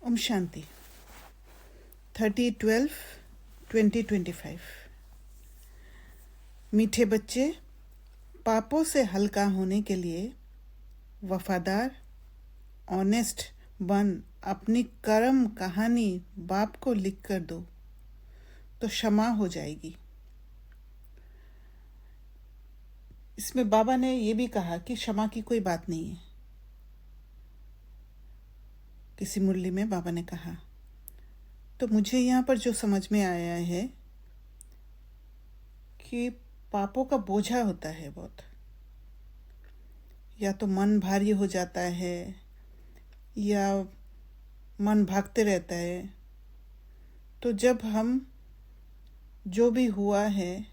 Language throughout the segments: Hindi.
ओम शांति 30/12/2025। मीठे बच्चे, पापों से हल्का होने के लिए वफादार, ऑनेस्ट बन अपनी कर्म कहानी बाप को लिख कर दो तो क्षमा हो जाएगी। इसमें बाबा ने ये भी कहा कि क्षमा की कोई बात नहीं है। किसी मुरली में बाबा ने कहा, तो मुझे यहाँ पर जो समझ में आया है कि पापों का बोझा होता है बहुत, या तो मन भारी हो जाता है या मन भागते रहता है। तो जब हम जो भी हुआ है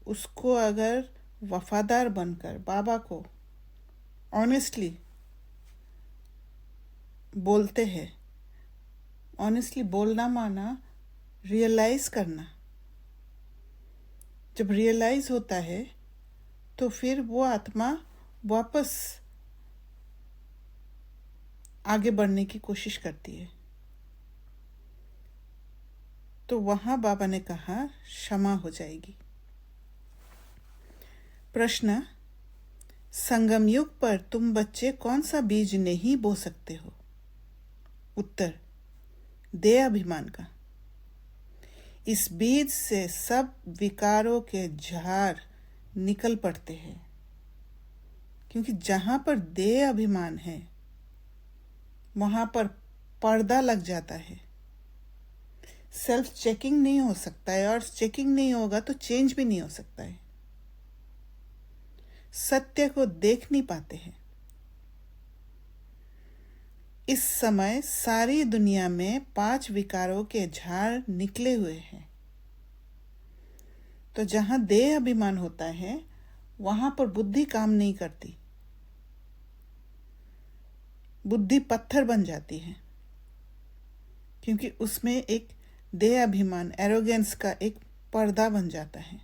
उसको अगर वफादार बनकर बाबा को ऑनेस्टली बोलते हैं, ऑनेस्टली बोलना माना रियलाइज़ करना। जब रियलाइज़ होता है तो फिर वो आत्मा वापस आगे बढ़ने की कोशिश करती है। तो वहाँ बाबा ने कहा क्षमा हो जाएगी। प्रश्न, संगम युग पर तुम बच्चे कौन सा बीज नहीं बो सकते हो? उत्तर, देह अभिमान का। इस बीज से सब विकारों के झार निकल पड़ते हैं, क्योंकि जहाँ पर देह अभिमान है वहाँ पर पर्दा लग जाता है। सेल्फ चेकिंग नहीं हो सकता है, और चेकिंग नहीं होगा तो चेंज भी नहीं हो सकता है। सत्य को देख नहीं पाते हैं। इस समय सारी दुनिया में 5 विकारों के झाड़ निकले हुए हैं। तो जहाँ देह अभिमान होता है वहाँ पर बुद्धि काम नहीं करती, बुद्धि पत्थर बन जाती है, क्योंकि उसमें एक देह अभिमान, एरोगेंस का एक पर्दा बन जाता है।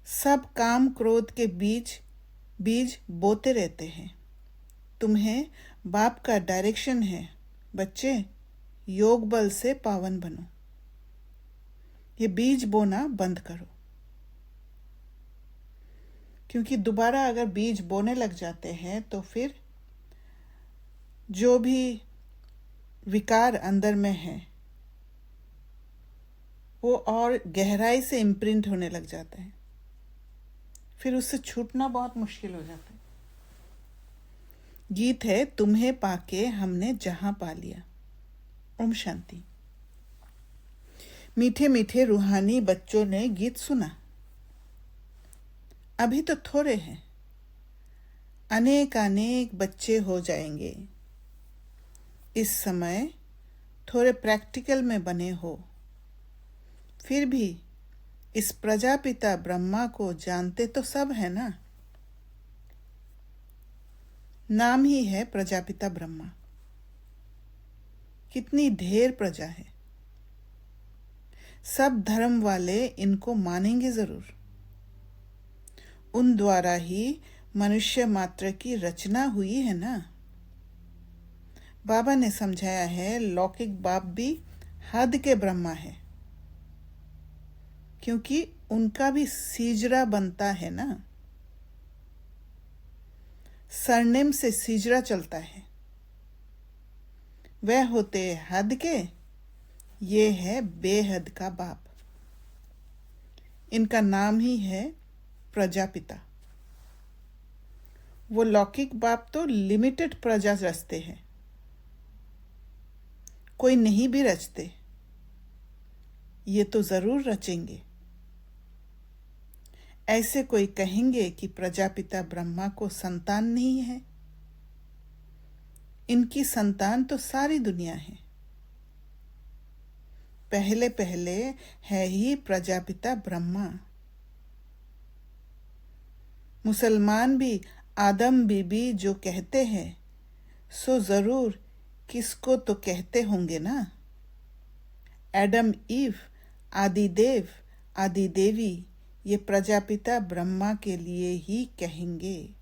सब काम क्रोध के बीज बोते रहते हैं। तुम्हें बाप का डायरेक्शन है, बच्चे योग बल से पावन बनो। ये बीज बोना बंद करो, क्योंकि दोबारा अगर बीज बोने लग जाते हैं तो फिर जो भी विकार अंदर में है वो और गहराई से इम्प्रिंट होने लग जाता है। फिर उससे छूटना बहुत मुश्किल हो जाता है। गीत है, तुम्हें पाके हमने जहां पा लिया। ओम शांति। मीठे मीठे रूहानी बच्चों ने गीत सुना। अभी तो थोड़े हैं, अनेक अनेक बच्चे हो जाएंगे। इस समय थोड़े प्रैक्टिकल में बने हो, फिर भी इस प्रजापिता ब्रह्मा को जानते तो सब है ना। नाम ही है प्रजापिता ब्रह्मा। कितनी ढेर प्रजा है। सब धर्म वाले इनको मानेंगे जरूर। उन द्वारा ही मनुष्य मात्र की रचना हुई है ना। बाबा ने समझाया है, लौकिक बाप भी हद के ब्रह्मा है, क्योंकि उनका भी सीजरा बनता है ना। सरनेम से सीजरा चलता है। वह होते हद के, ये है बेहद का बाप। इनका नाम ही है प्रजापिता। वो लौकिक बाप तो लिमिटेड प्रजा रचते हैं, कोई नहीं भी रचते। ये तो जरूर रचेंगे। ऐसे कोई कहेंगे कि प्रजापिता ब्रह्मा को संतान नहीं है। इनकी संतान तो सारी दुनिया है। पहले पहले है ही प्रजापिता ब्रह्मा। मुसलमान भी आदम बीबी जो कहते हैं सो जरूर किसको तो कहते होंगे ना। एडम ईव, आदिदेव, आदि देवी, ये प्रजापिता ब्रह्मा के लिए ही कहेंगे।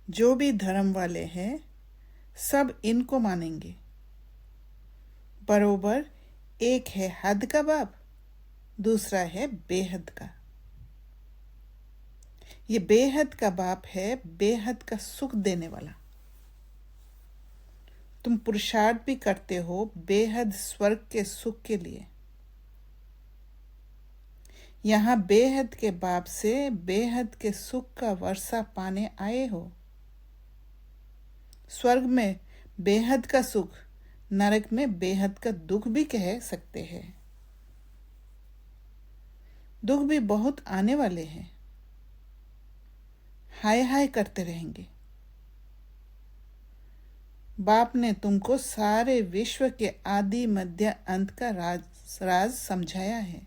जो भी धर्म वाले हैं सब इनको मानेंगे। बरोबर एक है हद का बाप, दूसरा है बेहद का। ये बेहद का बाप है बेहद का सुख देने वाला। तुम पुरुषार्थ भी करते हो बेहद स्वर्ग के सुख के लिए। यहाँ बेहद के बाप से बेहद के सुख का वर्षा पाने आए हो। स्वर्ग में बेहद का सुख, नरक में बेहद का दुख भी कह सकते हैं। दुख भी बहुत आने वाले हैं, हाय हाय करते रहेंगे। बाप ने तुमको सारे विश्व के आदि मध्य अंत का राज समझाया है।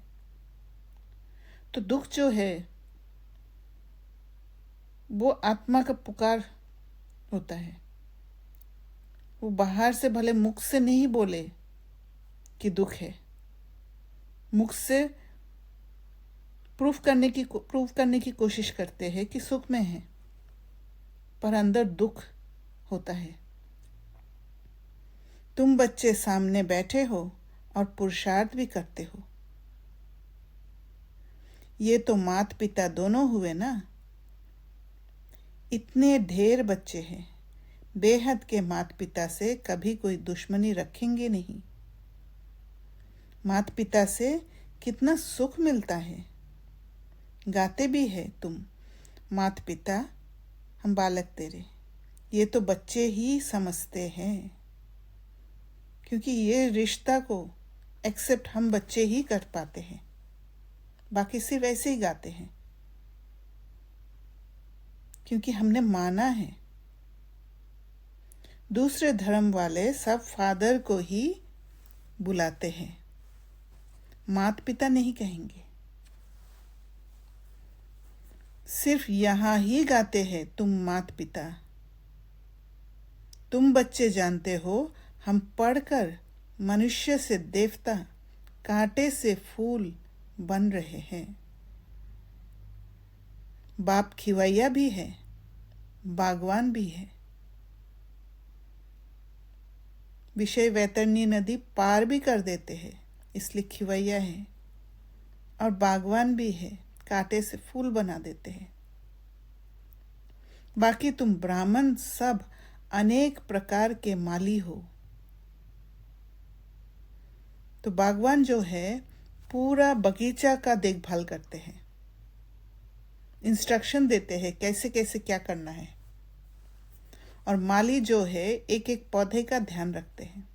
तो दुख जो है वो आत्मा का पुकार होता है। वो बाहर से भले मुख से नहीं बोले कि दुख है, मुख से प्रूफ करने की कोशिश करते हैं कि सुख में है, पर अंदर दुख होता है। तुम बच्चे सामने बैठे हो और पुरुषार्थ भी करते हो। ये तो माता पिता दोनों हुए ना। इतने ढेर बच्चे हैं, बेहद के माता पिता से कभी कोई दुश्मनी रखेंगे नहीं। माता पिता से कितना सुख मिलता है। गाते भी है तुम, माता पिता हम बालक तेरे। ये तो बच्चे ही समझते हैं, क्योंकि ये रिश्ता को एक्सेप्ट हम बच्चे ही कर पाते हैं। बाकी सिर्फ ऐसे ही गाते हैं क्योंकि हमने माना है। दूसरे धर्म वाले सब फादर को ही बुलाते हैं, माता पिता नहीं कहेंगे। सिर्फ यहाँ ही गाते हैं तुम माता पिता। तुम बच्चे जानते हो हम पढ़कर मनुष्य से देवता, कांटे से फूल बन रहे हैं। बाप खिवैया भी है, बागवान भी है। विषय वैतरणी नदी पार भी कर देते हैं, इसलिए खिवैया है। और बागवान भी है, कांटे से फूल बना देते हैं। बाकी तुम ब्राह्मण सब अनेक प्रकार के माली हो। तो बागवान जो है पूरा बगीचा का देखभाल करते हैं, इंस्ट्रक्शन देते हैं कैसे कैसे क्या करना है। और माली जो है एक एक पौधे का ध्यान रखते हैं।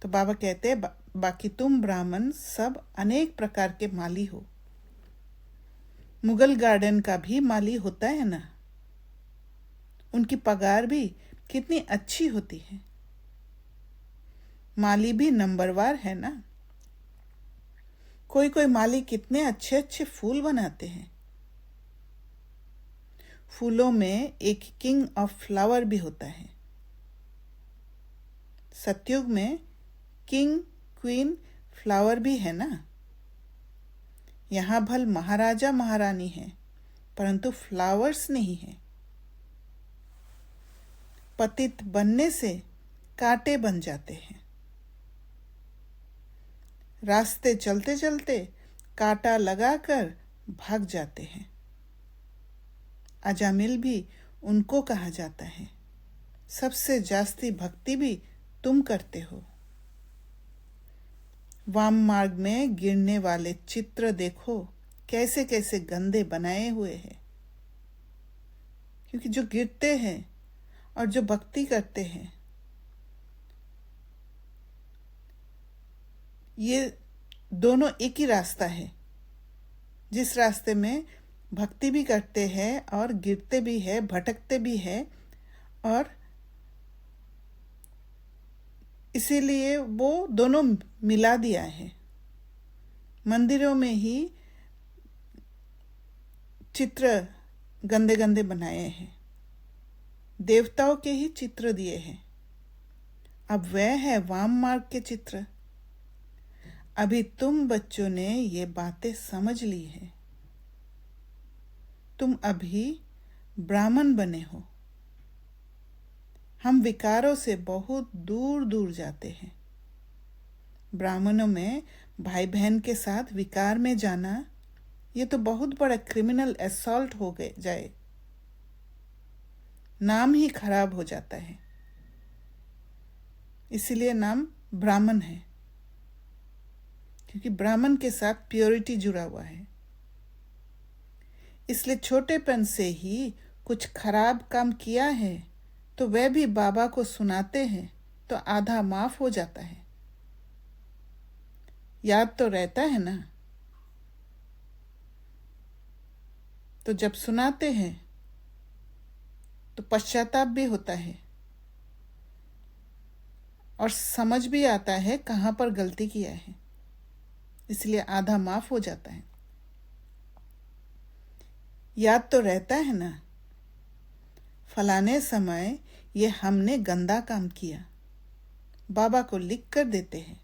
तो बाबा कहते हैं बाकी तुम ब्राह्मण सब अनेक प्रकार के माली हो। मुगल गार्डन का भी माली होता है ना, उनकी पगार भी कितनी अच्छी होती है। माली भी नंबरवार है ना। कोई कोई माली कितने अच्छे अच्छे फूल बनाते हैं। फूलों में एक किंग ऑफ फ्लावर भी होता है। सतयुग में किंग क्वीन फ्लावर भी है ना। यहाँ भल महाराजा महारानी है, परंतु फ्लावर्स नहीं है। पतित बनने से कांटे बन जाते हैं। रास्ते चलते चलते कांटा लगाकर भाग जाते हैं। अजामिल भी उनको कहा जाता है। सबसे जास्ती भक्ति भी तुम करते हो। वाम मार्ग में गिरने वाले चित्र देखो कैसे कैसे गंदे बनाए हुए हैं। क्योंकि जो गिरते हैं और जो भक्ति करते हैं, ये दोनों एक ही रास्ता है। जिस रास्ते में भक्ति भी करते हैं और गिरते भी है, भटकते भी है, और इसीलिए वो दोनों मिला दिया है। मंदिरों में ही चित्र गंदे गंदे बनाए हैं, देवताओं के ही चित्र दिए हैं। अब वह है वाम मार्ग के चित्र। अभी तुम बच्चों ने ये बातें समझ ली है। तुम अभी ब्राह्मण बने हो। हम विकारों से बहुत दूर दूर जाते हैं। ब्राह्मणों में भाई बहन के साथ विकार में जाना, ये तो बहुत बड़ा क्रिमिनल असॉल्ट हो गए जाए, नाम ही खराब हो जाता है। इसीलिए नाम ब्राह्मण है, क्योंकि ब्राह्मण के साथ प्योरिटी जुड़ा हुआ है। इसलिए छोटेपन से ही कुछ खराब काम किया है तो वह भी बाबा को सुनाते हैं तो आधा माफ हो जाता है। याद तो रहता है ना। तो जब सुनाते हैं तो पश्चाताप भी होता है और समझ भी आता है कहाँ पर गलती किया है, इसलिए आधा माफ हो जाता है। याद तो रहता है ना, फलाने समय ये हमने गंदा काम किया, बाबा को लिख कर देते हैं।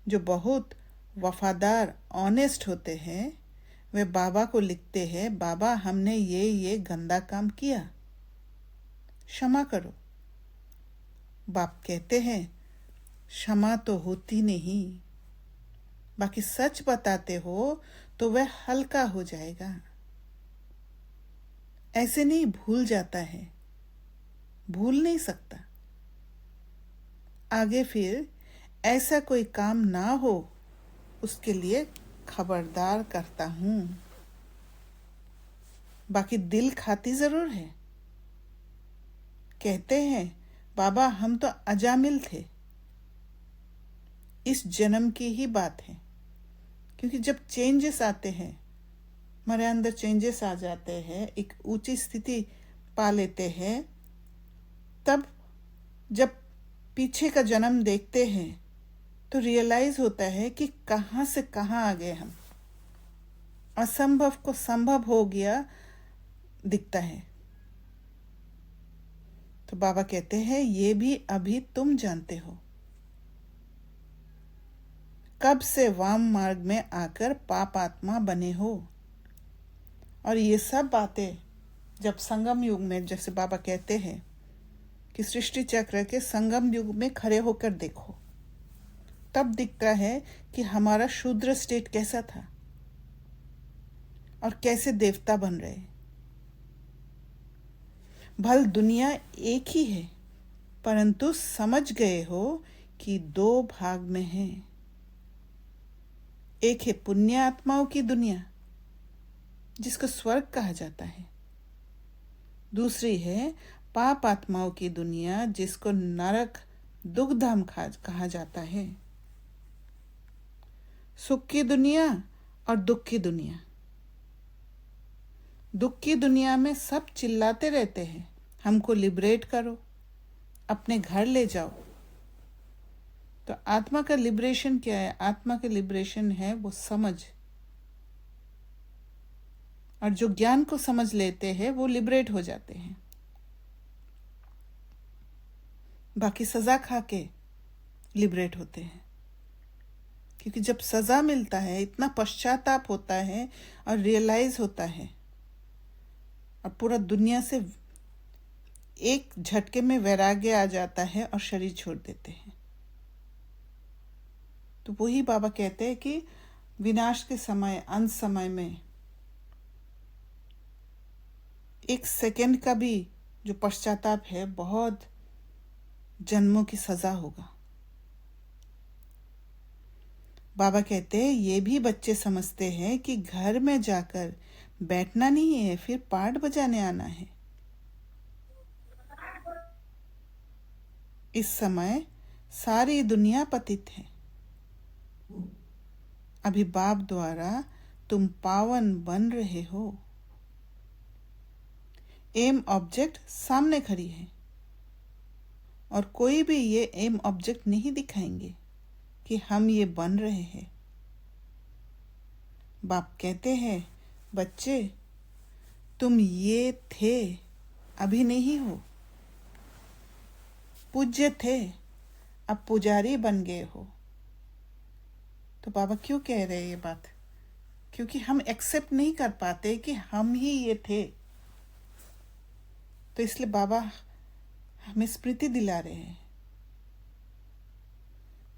जो बहुत वफादार ऑनेस्ट होते हैं वे बाबा को लिखते हैं, बाबा हमने ये गंदा काम किया, क्षमा करो। बाप कहते हैं क्षमा तो होती नहीं, बाकी सच बताते हो तो वह हल्का हो जाएगा। ऐसे नहीं भूल जाता है, भूल नहीं सकता। आगे फिर ऐसा कोई काम ना हो उसके लिए खबरदार करता हूं। बाकी दिल खाती जरूर है। कहते हैं बाबा हम तो अजामिल थे, इस जन्म की ही बात है। क्योंकि जब चेंजेस आते हैं, हमारे अंदर चेंजेस आ जाते हैं, एक ऊंची स्थिति पा लेते हैं, तब जब पीछे का जन्म देखते हैं तो रियलाइज होता है कि कहाँ से कहाँ आ गए हम। असंभव को संभव हो गया दिखता है। तो बाबा कहते हैं ये भी अभी तुम जानते हो। कब से वाम मार्ग में आकर पाप आत्मा बने हो। और ये सब बातें जब संगम युग में, जैसे बाबा कहते हैं कि सृष्टि चक्र के संगम युग में खड़े होकर देखो, तब दिखता है कि हमारा शूद्र स्टेट कैसा था और कैसे देवता बन रहे। भल दुनिया एक ही है, परंतु समझ गए हो कि दो भाग में है। एक है पुण्य आत्माओं की दुनिया जिसको स्वर्ग कहा जाता है, दूसरी है पाप आत्माओं की दुनिया जिसको नरक दुखधाम कहा जाता है। सुख की दुनिया और दुख की दुनिया। दुख की दुनिया में सब चिल्लाते रहते हैं हमको लिबरेट करो, अपने घर ले जाओ। तो आत्मा का लिबरेशन क्या है? आत्मा का लिबरेशन है वो समझ, और जो ज्ञान को समझ लेते हैं वो लिबरेट हो जाते हैं। बाकी सजा खा के लिबरेट होते हैं, क्योंकि जब सजा मिलता है इतना पश्चाताप होता है और रियलाइज होता है और पूरा दुनिया से एक झटके में वैराग्य आ जाता है और शरीर छोड़ देते हैं। तो वही बाबा कहते हैं कि विनाश के समय, अंत समय में एक सेकंड का भी जो पश्चाताप है बहुत जन्मों की सजा होगा। बाबा कहते हैं ये भी बच्चे समझते हैं कि घर में जाकर बैठना नहीं है, फिर पाठ बजाने आना है। इस समय सारी दुनिया पतित है। अभी बाप द्वारा तुम पावन बन रहे हो। एम ऑब्जेक्ट सामने खड़ी है और कोई भी ये एम ऑब्जेक्ट नहीं दिखाएंगे कि हम ये बन रहे हैं। बाप कहते हैं बच्चे तुम ये थे, अभी नहीं हो। पूज्य थे, अब पुजारी बन गए हो। तो बाबा क्यों कह रहे हैं ये बात? क्योंकि हम एक्सेप्ट नहीं कर पाते कि हम ही ये थे। तो इसलिए बाबा हमें स्मृति दिला रहे हैं।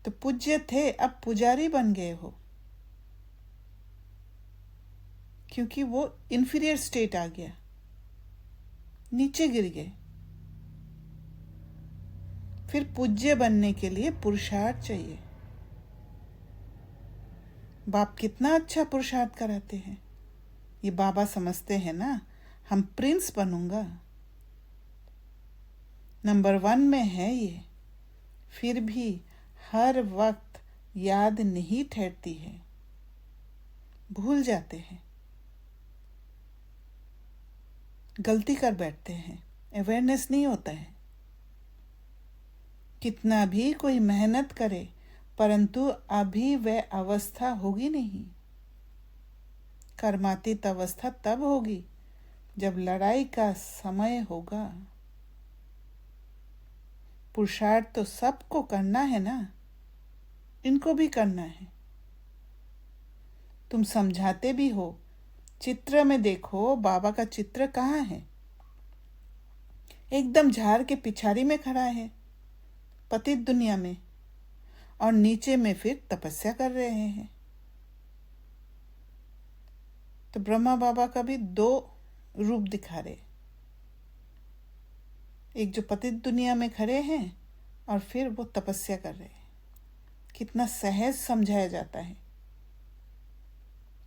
तो पूज्य थे, अब पुजारी बन गए हो, क्योंकि वो इंफीरियर स्टेट आ गया, नीचे गिर गए। फिर पूज्य बनने के लिए पुरुषार्थ चाहिए। बाप कितना अच्छा पुरुषार्थ कराते हैं। ये बाबा समझते हैं ना, हम प्रिंस बनूंगा, नंबर 1 में है ये। फिर भी हर वक्त याद नहीं ठहरती है, भूल जाते हैं, गलती कर बैठते हैं, अवेयरनेस नहीं होता है। कितना भी कोई मेहनत करे, परंतु अभी वह अवस्था होगी नहीं। कर्मातीत अवस्था तब होगी जब लड़ाई का समय होगा। पुरुषार्थ तो सबको करना है ना, इनको भी करना है। तुम समझाते भी हो, चित्र में देखो, बाबा का चित्र कहाँ है? एकदम झाड़ के पिछाड़ी में खड़ा है, पतित दुनिया में, और नीचे में फिर तपस्या कर रहे हैं। तो ब्रह्मा बाबा का भी 2 रूप दिखा रहे, एक जो पतित दुनिया में खड़े हैं और फिर वो तपस्या कर रहे हैं। कितना सहज समझाया जाता है।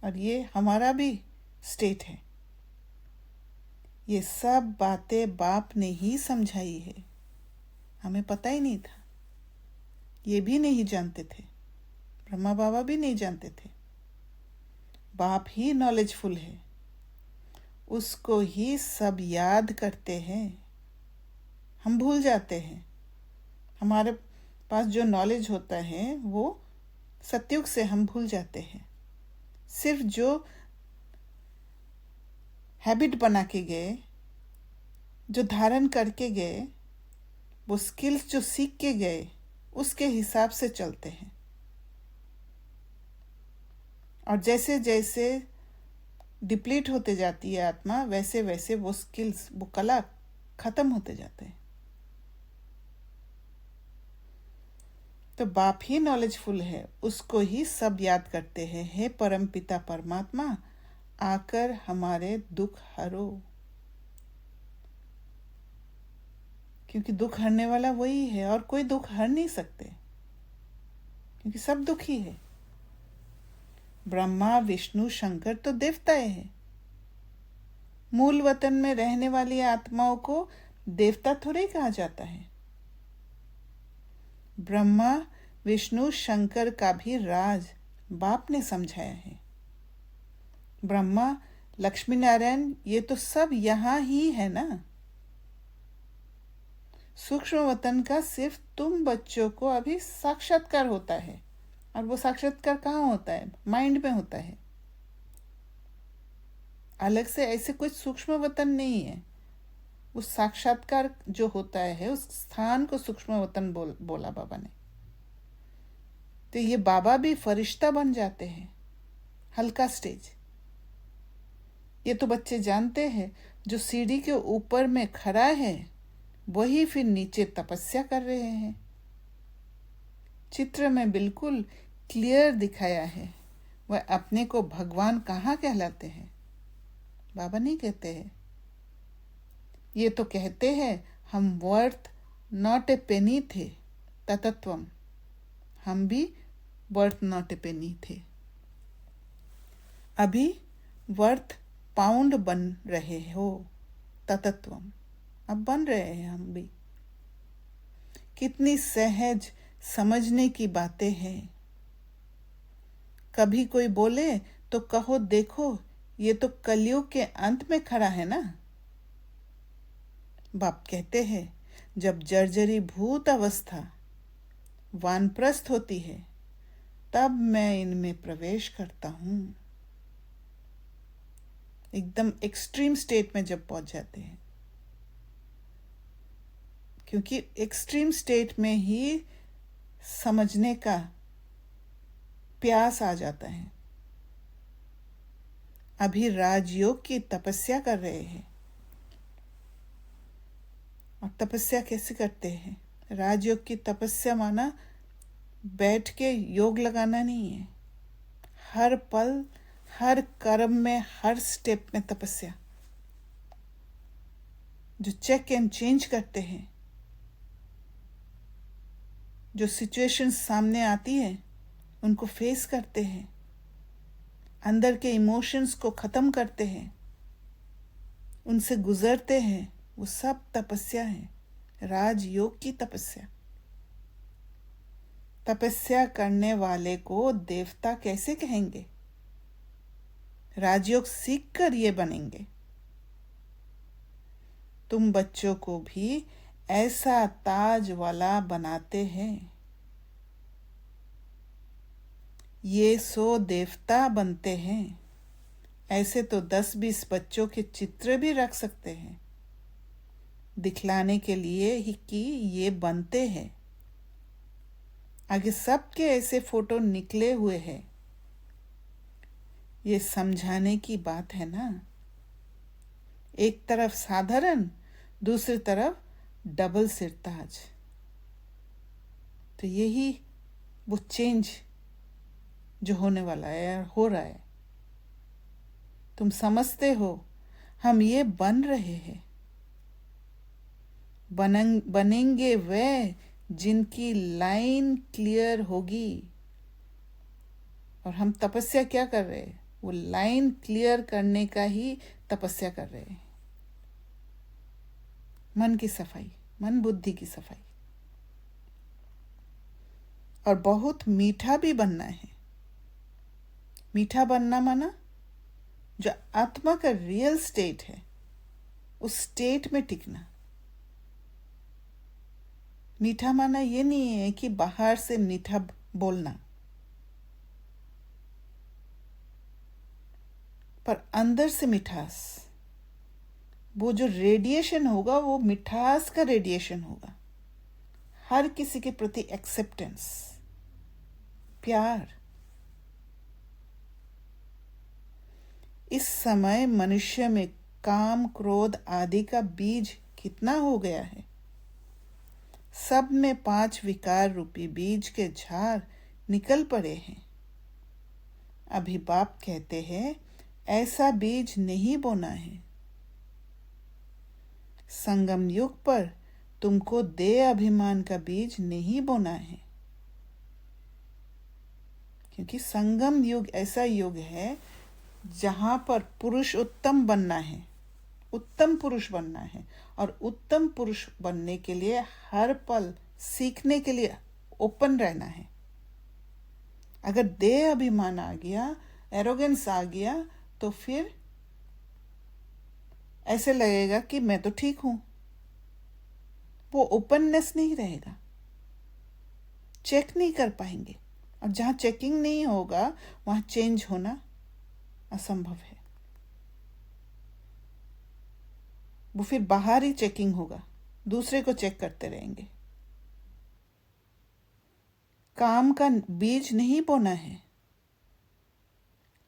और ये हमारा भी स्टेट है। ये सब बातें बाप ने ही समझाई है, हमें पता ही नहीं था, ये भी नहीं जानते थे, ब्रह्मा बाबा भी नहीं जानते थे। बाप ही नॉलेजफुल है, उसको ही सब याद करते हैं, हम भूल जाते हैं। हमारे पास जो नॉलेज होता है वो सतयुग से हम भूल जाते हैं। सिर्फ जो हैबिट बना के गए, जो धारण करके गए, वो स्किल्स जो सीख के गए, उसके हिसाब से चलते हैं। और जैसे जैसे डिप्लीट होते जाती है आत्मा, वैसे वैसे वो स्किल्स, वो कला खत्म होते जाते हैं। तो बाप ही नॉलेजफुल है, उसको ही सब याद करते हैं। हे परम पिता परमात्मा, आकर हमारे दुख हरो। क्योंकि दुख हरने वाला वही है, और कोई दुख हर नहीं सकते, क्योंकि सब दुखी है। ब्रह्मा विष्णु शंकर तो देवताएं हैं। मूल वतन में रहने वाली आत्माओं को देवता थोड़े कहा जाता है। ब्रह्मा विष्णु शंकर का भी राज बाप ने समझाया है। ब्रह्मा लक्ष्मी नारायण ये तो सब यहाँ ही है ना। सूक्ष्म वतन का सिर्फ तुम बच्चों को अभी साक्षात्कार होता है, और वो साक्षात्कार कहाँ होता है? माइंड में होता है। अलग से ऐसे कोई सूक्ष्म वतन नहीं है। उस साक्षात्कार जो होता है, उस स्थान को सूक्ष्म वतन बोला बाबा ने। तो ये बाबा भी फरिश्ता बन जाते हैं, हल्का स्टेज। ये तो बच्चे जानते हैं, जो सीढ़ी के ऊपर में खड़ा है वही फिर नीचे तपस्या कर रहे हैं। चित्र में बिल्कुल क्लियर दिखाया है। वह अपने को भगवान कहाँ कहलाते हैं? बाबा नहीं कहते हैं। ये तो कहते हैं हम वर्थ नॉट ए पेनी थे, ततत्वम। हम भी वर्थ नॉट ए पेनी थे, अभी वर्थ पाउंड बन रहे हो, ततत्वम। अब बन रहे हैं हम भी। कितनी सहज समझने की बातें हैं। कभी कोई बोले तो कहो, देखो ये तो कलयुग के अंत में खड़ा है ना। बाप कहते हैं जब जर्जरी भूत अवस्था वानप्रस्थ होती है, तब मैं इनमें प्रवेश करता हूं। एकदम एक्सट्रीम स्टेट में जब पहुंच जाते हैं, क्योंकि एक्सट्रीम स्टेट में ही समझने का प्यास आ जाता है। अभी राजयोग की तपस्या कर रहे हैं। और तपस्या कैसे करते हैं? राजयोग की तपस्या माना बैठ के योग लगाना नहीं है। हर पल, हर कर्म में, हर स्टेप में तपस्या। जो चेक एंड चेंज करते हैं, जो सिचुएशन सामने आती है उनको फेस करते हैं, अंदर के इमोशंस को ख़त्म करते हैं, उनसे गुजरते हैं, वो सब तपस्या है, राजयोग की तपस्या। तपस्या करने वाले को देवता कैसे कहेंगे? राजयोग सीखकर ये बनेंगे। तुम बच्चों को भी ऐसा ताज वाला बनाते हैं। ये 100 देवता बनते हैं। ऐसे तो 10-20 बच्चों के चित्र भी रख सकते हैं, दिखलाने के लिए ही कि ये बनते हैं। आगे सबके ऐसे फोटो निकले हुए हैं। ये समझाने की बात है ना। एक तरफ साधारण, दूसरी तरफ डबल सिरताज। तो यही वो चेंज जो होने वाला है, हो रहा है। तुम समझते हो हम ये बन रहे हैं। बनेंगे वे जिनकी लाइन क्लियर होगी। और हम तपस्या क्या कर रहे हैं? वो लाइन क्लियर करने का ही तपस्या कर रहे हैं। मन की सफाई, मन बुद्धि की सफाई। और बहुत मीठा भी बनना है। मीठा बनना माना जो आत्मा का रियल स्टेट है, उस स्टेट में टिकना। मीठा माना ये नहीं है कि बाहर से मीठा बोलना, पर अंदर से मिठास। वो जो रेडिएशन होगा वो मिठास का रेडिएशन होगा। हर किसी के प्रति एक्सेप्टेंस, प्यार। इस समय मनुष्य में काम, क्रोध आदि का बीज कितना हो गया है। सब में 5 विकार रूपी बीज के झाड़ निकल पड़े हैं। अभी बाप कहते हैं ऐसा बीज नहीं बोना है। संगम युग पर तुमको देह अभिमान का बीज नहीं बोना है, क्योंकि संगम युग ऐसा युग है जहां पर पुरुष उत्तम बनना है, उत्तम पुरुष बनना है। और उत्तम पुरुष बनने के लिए हर पल सीखने के लिए ओपन रहना है। अगर देह अभिमान आ गया, एरोगेंस आ गया, तो फिर ऐसे लगेगा कि मैं तो ठीक हूं। वो ओपननेस नहीं रहेगा, चेक नहीं कर पाएंगे। और जहां चेकिंग नहीं होगा वहां चेंज होना असंभव है। वो फिर बाहर ही चेकिंग होगा, दूसरे को चेक करते रहेंगे। काम का बीज नहीं बोना है।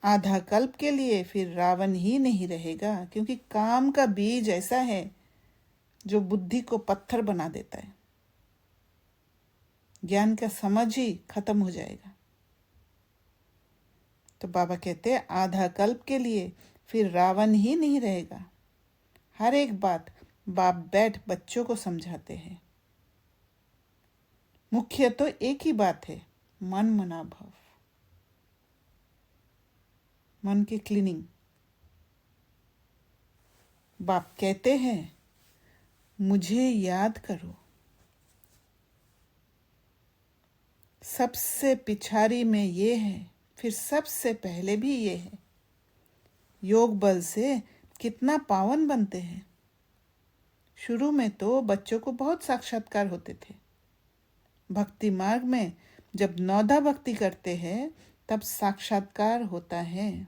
आधा कल्प के लिए फिर रावण ही नहीं रहेगा, क्योंकि काम का बीज ऐसा है जो बुद्धि को पत्थर बना देता है। ज्ञान का समझ ही खत्म हो जाएगा। तो बाबा कहते हैं आधा कल्प के लिए फिर रावण ही नहीं रहेगा। हर एक बात बाप बैठ बच्चों को समझाते हैं। मुख्य तो एक ही बात है, मन मना भाव, मन की क्लीनिंग। बाप कहते हैं मुझे याद करो। सबसे पिछाड़ी में ये है, फिर सबसे पहले भी ये है। योग बल से कितना पावन बनते हैं। शुरू में तो बच्चों को बहुत साक्षात्कार होते थे। भक्ति मार्ग में जब नौधा भक्ति करते हैं तब साक्षात्कार होता है।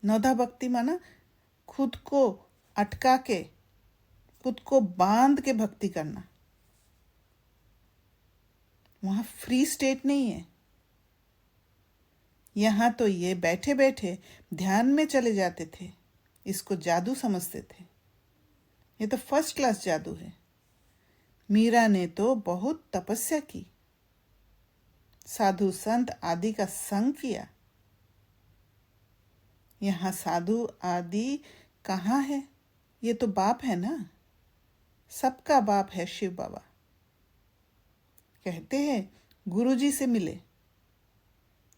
नौधा भक्ति माना खुद को अटका के, खुद को बांध के भक्ति करना। वहां फ्री स्टेट नहीं है। यहाँ तो ये बैठे बैठे ध्यान में चले जाते थे, इसको जादू समझते थे। ये तो फर्स्ट क्लास जादू है। मीरा ने तो बहुत तपस्या की, साधु संत आदि का संग किया। यहाँ साधु आदि कहाँ है? ये तो बाप है ना, सबका बाप है शिव बाबा। कहते हैं गुरुजी से मिले,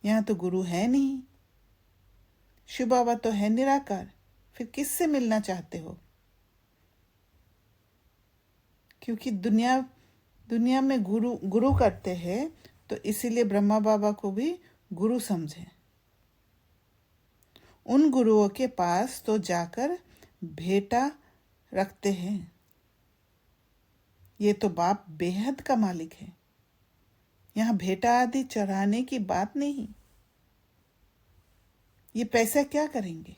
यहाँ तो गुरु है नहीं। शिव बाबा तो है निराकार, फिर किससे मिलना चाहते हो? क्योंकि दुनिया में गुरु करते हैं, तो इसीलिए ब्रह्मा बाबा को भी गुरु समझे। उन गुरुओं के पास तो जाकर भेंटा रखते हैं। ये तो बाप बेहद का मालिक है, यहाँ भेंटा आदि चढ़ाने की बात नहीं। ये पैसा क्या करेंगे?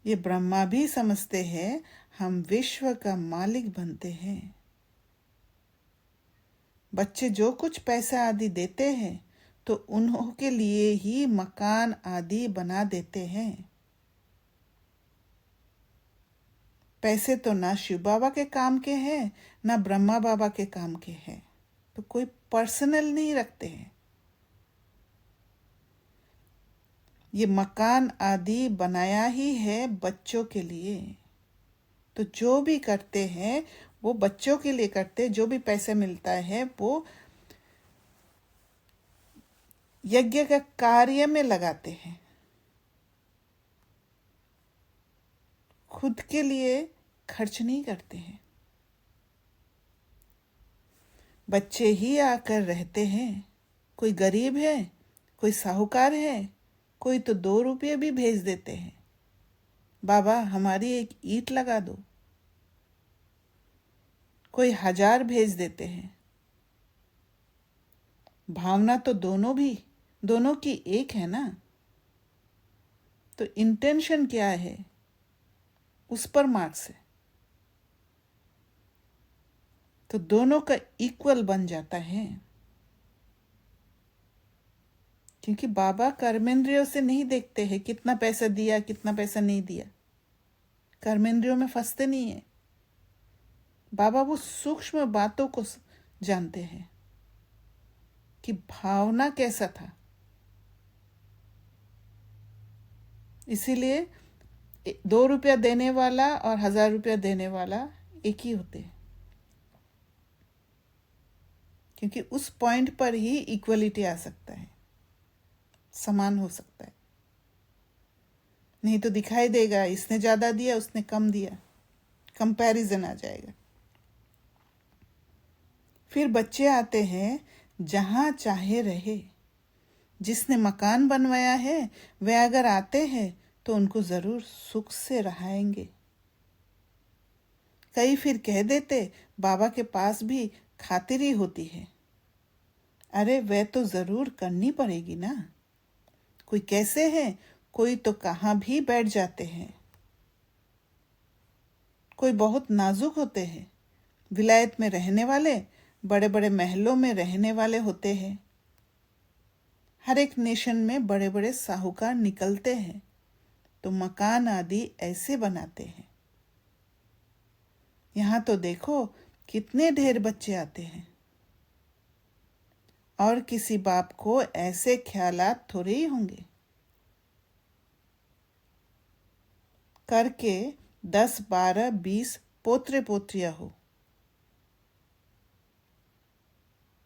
ये ब्रह्मा भी समझते हैं हम विश्व का मालिक बनते हैं। बच्चे जो कुछ पैसा आदि देते हैं तो उन्हों के लिए ही मकान आदि बना देते हैं। पैसे तो ना शिव बाबा के काम के हैं, ना ब्रह्मा बाबा के काम के हैं, तो कोई पर्सनल नहीं रखते हैं। ये मकान आदि बनाया ही है बच्चों के लिए, तो जो भी करते हैं वो बच्चों के लिए करते। जो भी पैसे मिलता है वो यज्ञ का कार्य में लगाते हैं, खुद के लिए खर्च नहीं करते हैं। बच्चे ही आकर रहते हैं, कोई गरीब है, कोई साहूकार है, कोई तो 2 रुपये भी भेज देते हैं, बाबा हमारी एक ईंट लगा दो। कोई 1000 भेज देते हैं। भावना तो दोनों की एक है ना, तो इंटेंशन क्या है उस पर मार्क्स है, तो दोनों का इक्वल बन जाता है। क्योंकि बाबा कर्मेंद्रियों से नहीं देखते हैं कितना पैसा दिया कितना पैसा नहीं दिया, कर्मेंद्रियों में फंसते नहीं है। बाबा वो सूक्ष्म बातों को जानते हैं कि भावना कैसा था। इसीलिए 2 रुपया देने वाला और 1000 रुपया देने वाला एक ही होते हैं, क्योंकि उस पॉइंट पर ही इक्वलिटी आ सकता है, समान हो सकता है। नहीं तो दिखाई देगा इसने ज़्यादा दिया उसने कम दिया, कंपैरिजन आ जाएगा। फिर बच्चे आते हैं जहाँ चाहे रहे। जिसने मकान बनवाया है वे अगर आते हैं तो उनको ज़रूर सुख से रहाएंगे। कई फिर कह देते बाबा के पास भी खातिरी होती है। अरे वह तो ज़रूर करनी पड़ेगी ना। कोई कैसे है, कोई तो कहाँ भी बैठ जाते हैं, कोई बहुत नाजुक होते हैं, विलायत में रहने वाले, बड़े बड़े महलों में रहने वाले होते हैं। हर एक नेशन में बड़े बड़े साहूकार निकलते हैं, तो मकान आदि ऐसे बनाते हैं। यहाँ तो देखो कितने ढेर बच्चे आते हैं, और किसी बाप को ऐसे ख्यालात थोड़े ही होंगे। करके 10, 12, 20 पोत्रे पोत्रियां हो,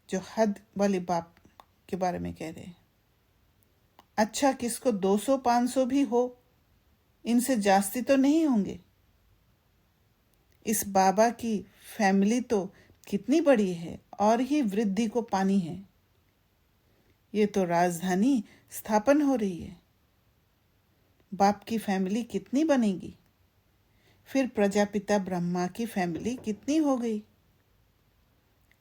जो हद वाले बाप के बारे में कह रहे हैं। अच्छा किसको 200, 500 भी हो, इनसे जास्ती तो नहीं होंगे। इस बाबा की फैमिली तो कितनी बड़ी है, और ही वृद्धि को पानी है। ये तो राजधानी स्थापन हो रही है। बाप की फैमिली कितनी बनेगी, फिर प्रजापिता ब्रह्मा की फैमिली कितनी हो गई।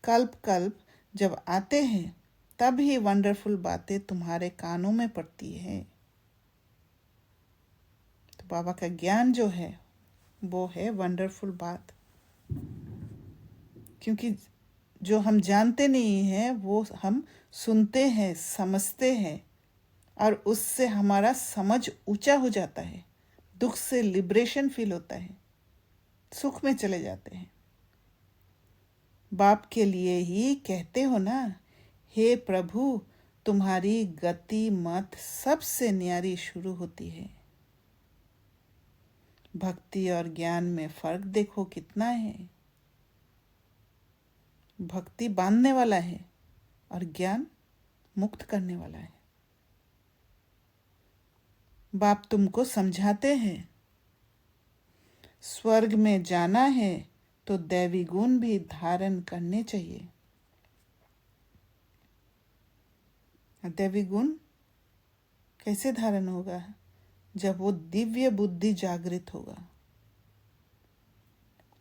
कल्प कल्प जब आते हैं तब ही वंडरफुल बातें तुम्हारे कानों में पड़ती है। तो बाबा का ज्ञान जो है वो है वंडरफुल बात, क्योंकि जो हम जानते नहीं हैं वो हम सुनते हैं, समझते हैं, और उससे हमारा समझ ऊंचा हो जाता है, दुख से लिबरेशन फील होता है, सुख में चले जाते हैं। बाप के लिए ही कहते हो ना, हे प्रभु तुम्हारी गति मत सबसे न्यारी शुरू होती है। भक्ति और ज्ञान में फर्क देखो कितना है। भक्ति बांधने वाला है और ज्ञान मुक्त करने वाला है। बाप तुमको समझाते हैं, स्वर्ग में जाना है तो दैवी गुण भी धारण करने चाहिए। दैवी गुण कैसे धारण होगा? जब वो दिव्य बुद्धि जागृत होगा।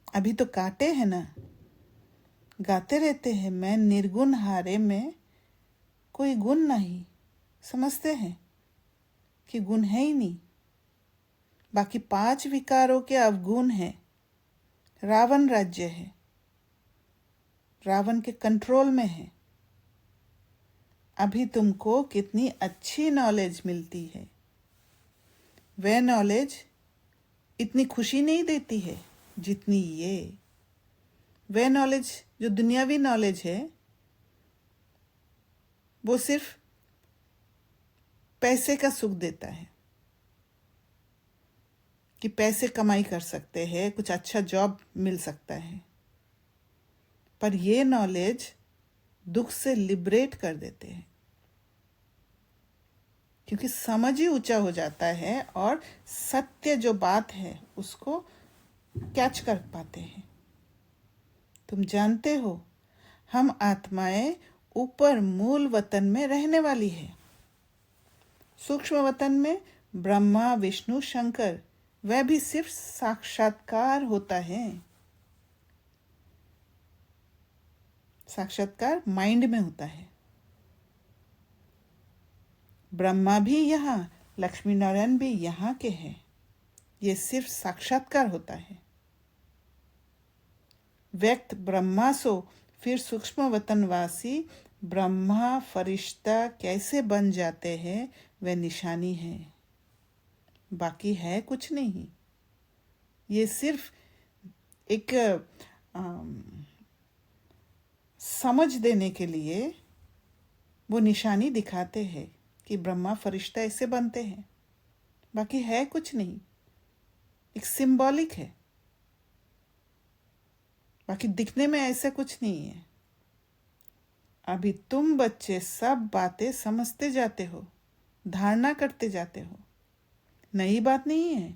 अभी तो काटे हैं ना, गाते रहते हैं मैं निर्गुण हारे में कोई गुण नहीं, समझते हैं कि गुण है ही नहीं। बाकी 5 विकारों के अवगुण हैं। रावण राज्य है, रावण के कंट्रोल में है। अभी तुमको कितनी अच्छी नॉलेज मिलती है। वह नॉलेज इतनी खुशी नहीं देती है जितनी ये। वह नॉलेज जो दुनियावी नॉलेज है वो सिर्फ पैसे का सुख देता है कि पैसे कमाई कर सकते हैं, कुछ अच्छा जॉब मिल सकता है। पर ये नॉलेज दुख से लिबरेट कर देते हैं, क्योंकि समझ ही ऊंचा हो जाता है और सत्य जो बात है उसको कैच कर पाते हैं। तुम जानते हो हम आत्माएं ऊपर मूल वतन में रहने वाली है। सूक्ष्म वतन में ब्रह्मा विष्णु शंकर, वह भी सिर्फ साक्षात्कार होता है। साक्षात्कार माइंड में होता है। ब्रह्मा भी यहाँ, लक्ष्मी नारायण भी यहाँ के हैं। ये सिर्फ साक्षात्कार होता है। व्यक्त ब्रह्मा सो फिर सूक्ष्म वतनवासी ब्रह्मा फरिश्ता कैसे बन जाते हैं वह निशानी है। बाकी है कुछ नहीं। ये सिर्फ एक समझ देने के लिए वो निशानी दिखाते हैं कि ब्रह्मा फरिश्ता ऐसे बनते हैं। बाकी है कुछ नहीं, एक सिंबॉलिक है। बाकी दिखने में ऐसा कुछ नहीं है। अभी तुम बच्चे सब बातें समझते जाते हो, धारणा करते जाते हो। नई बात नहीं है।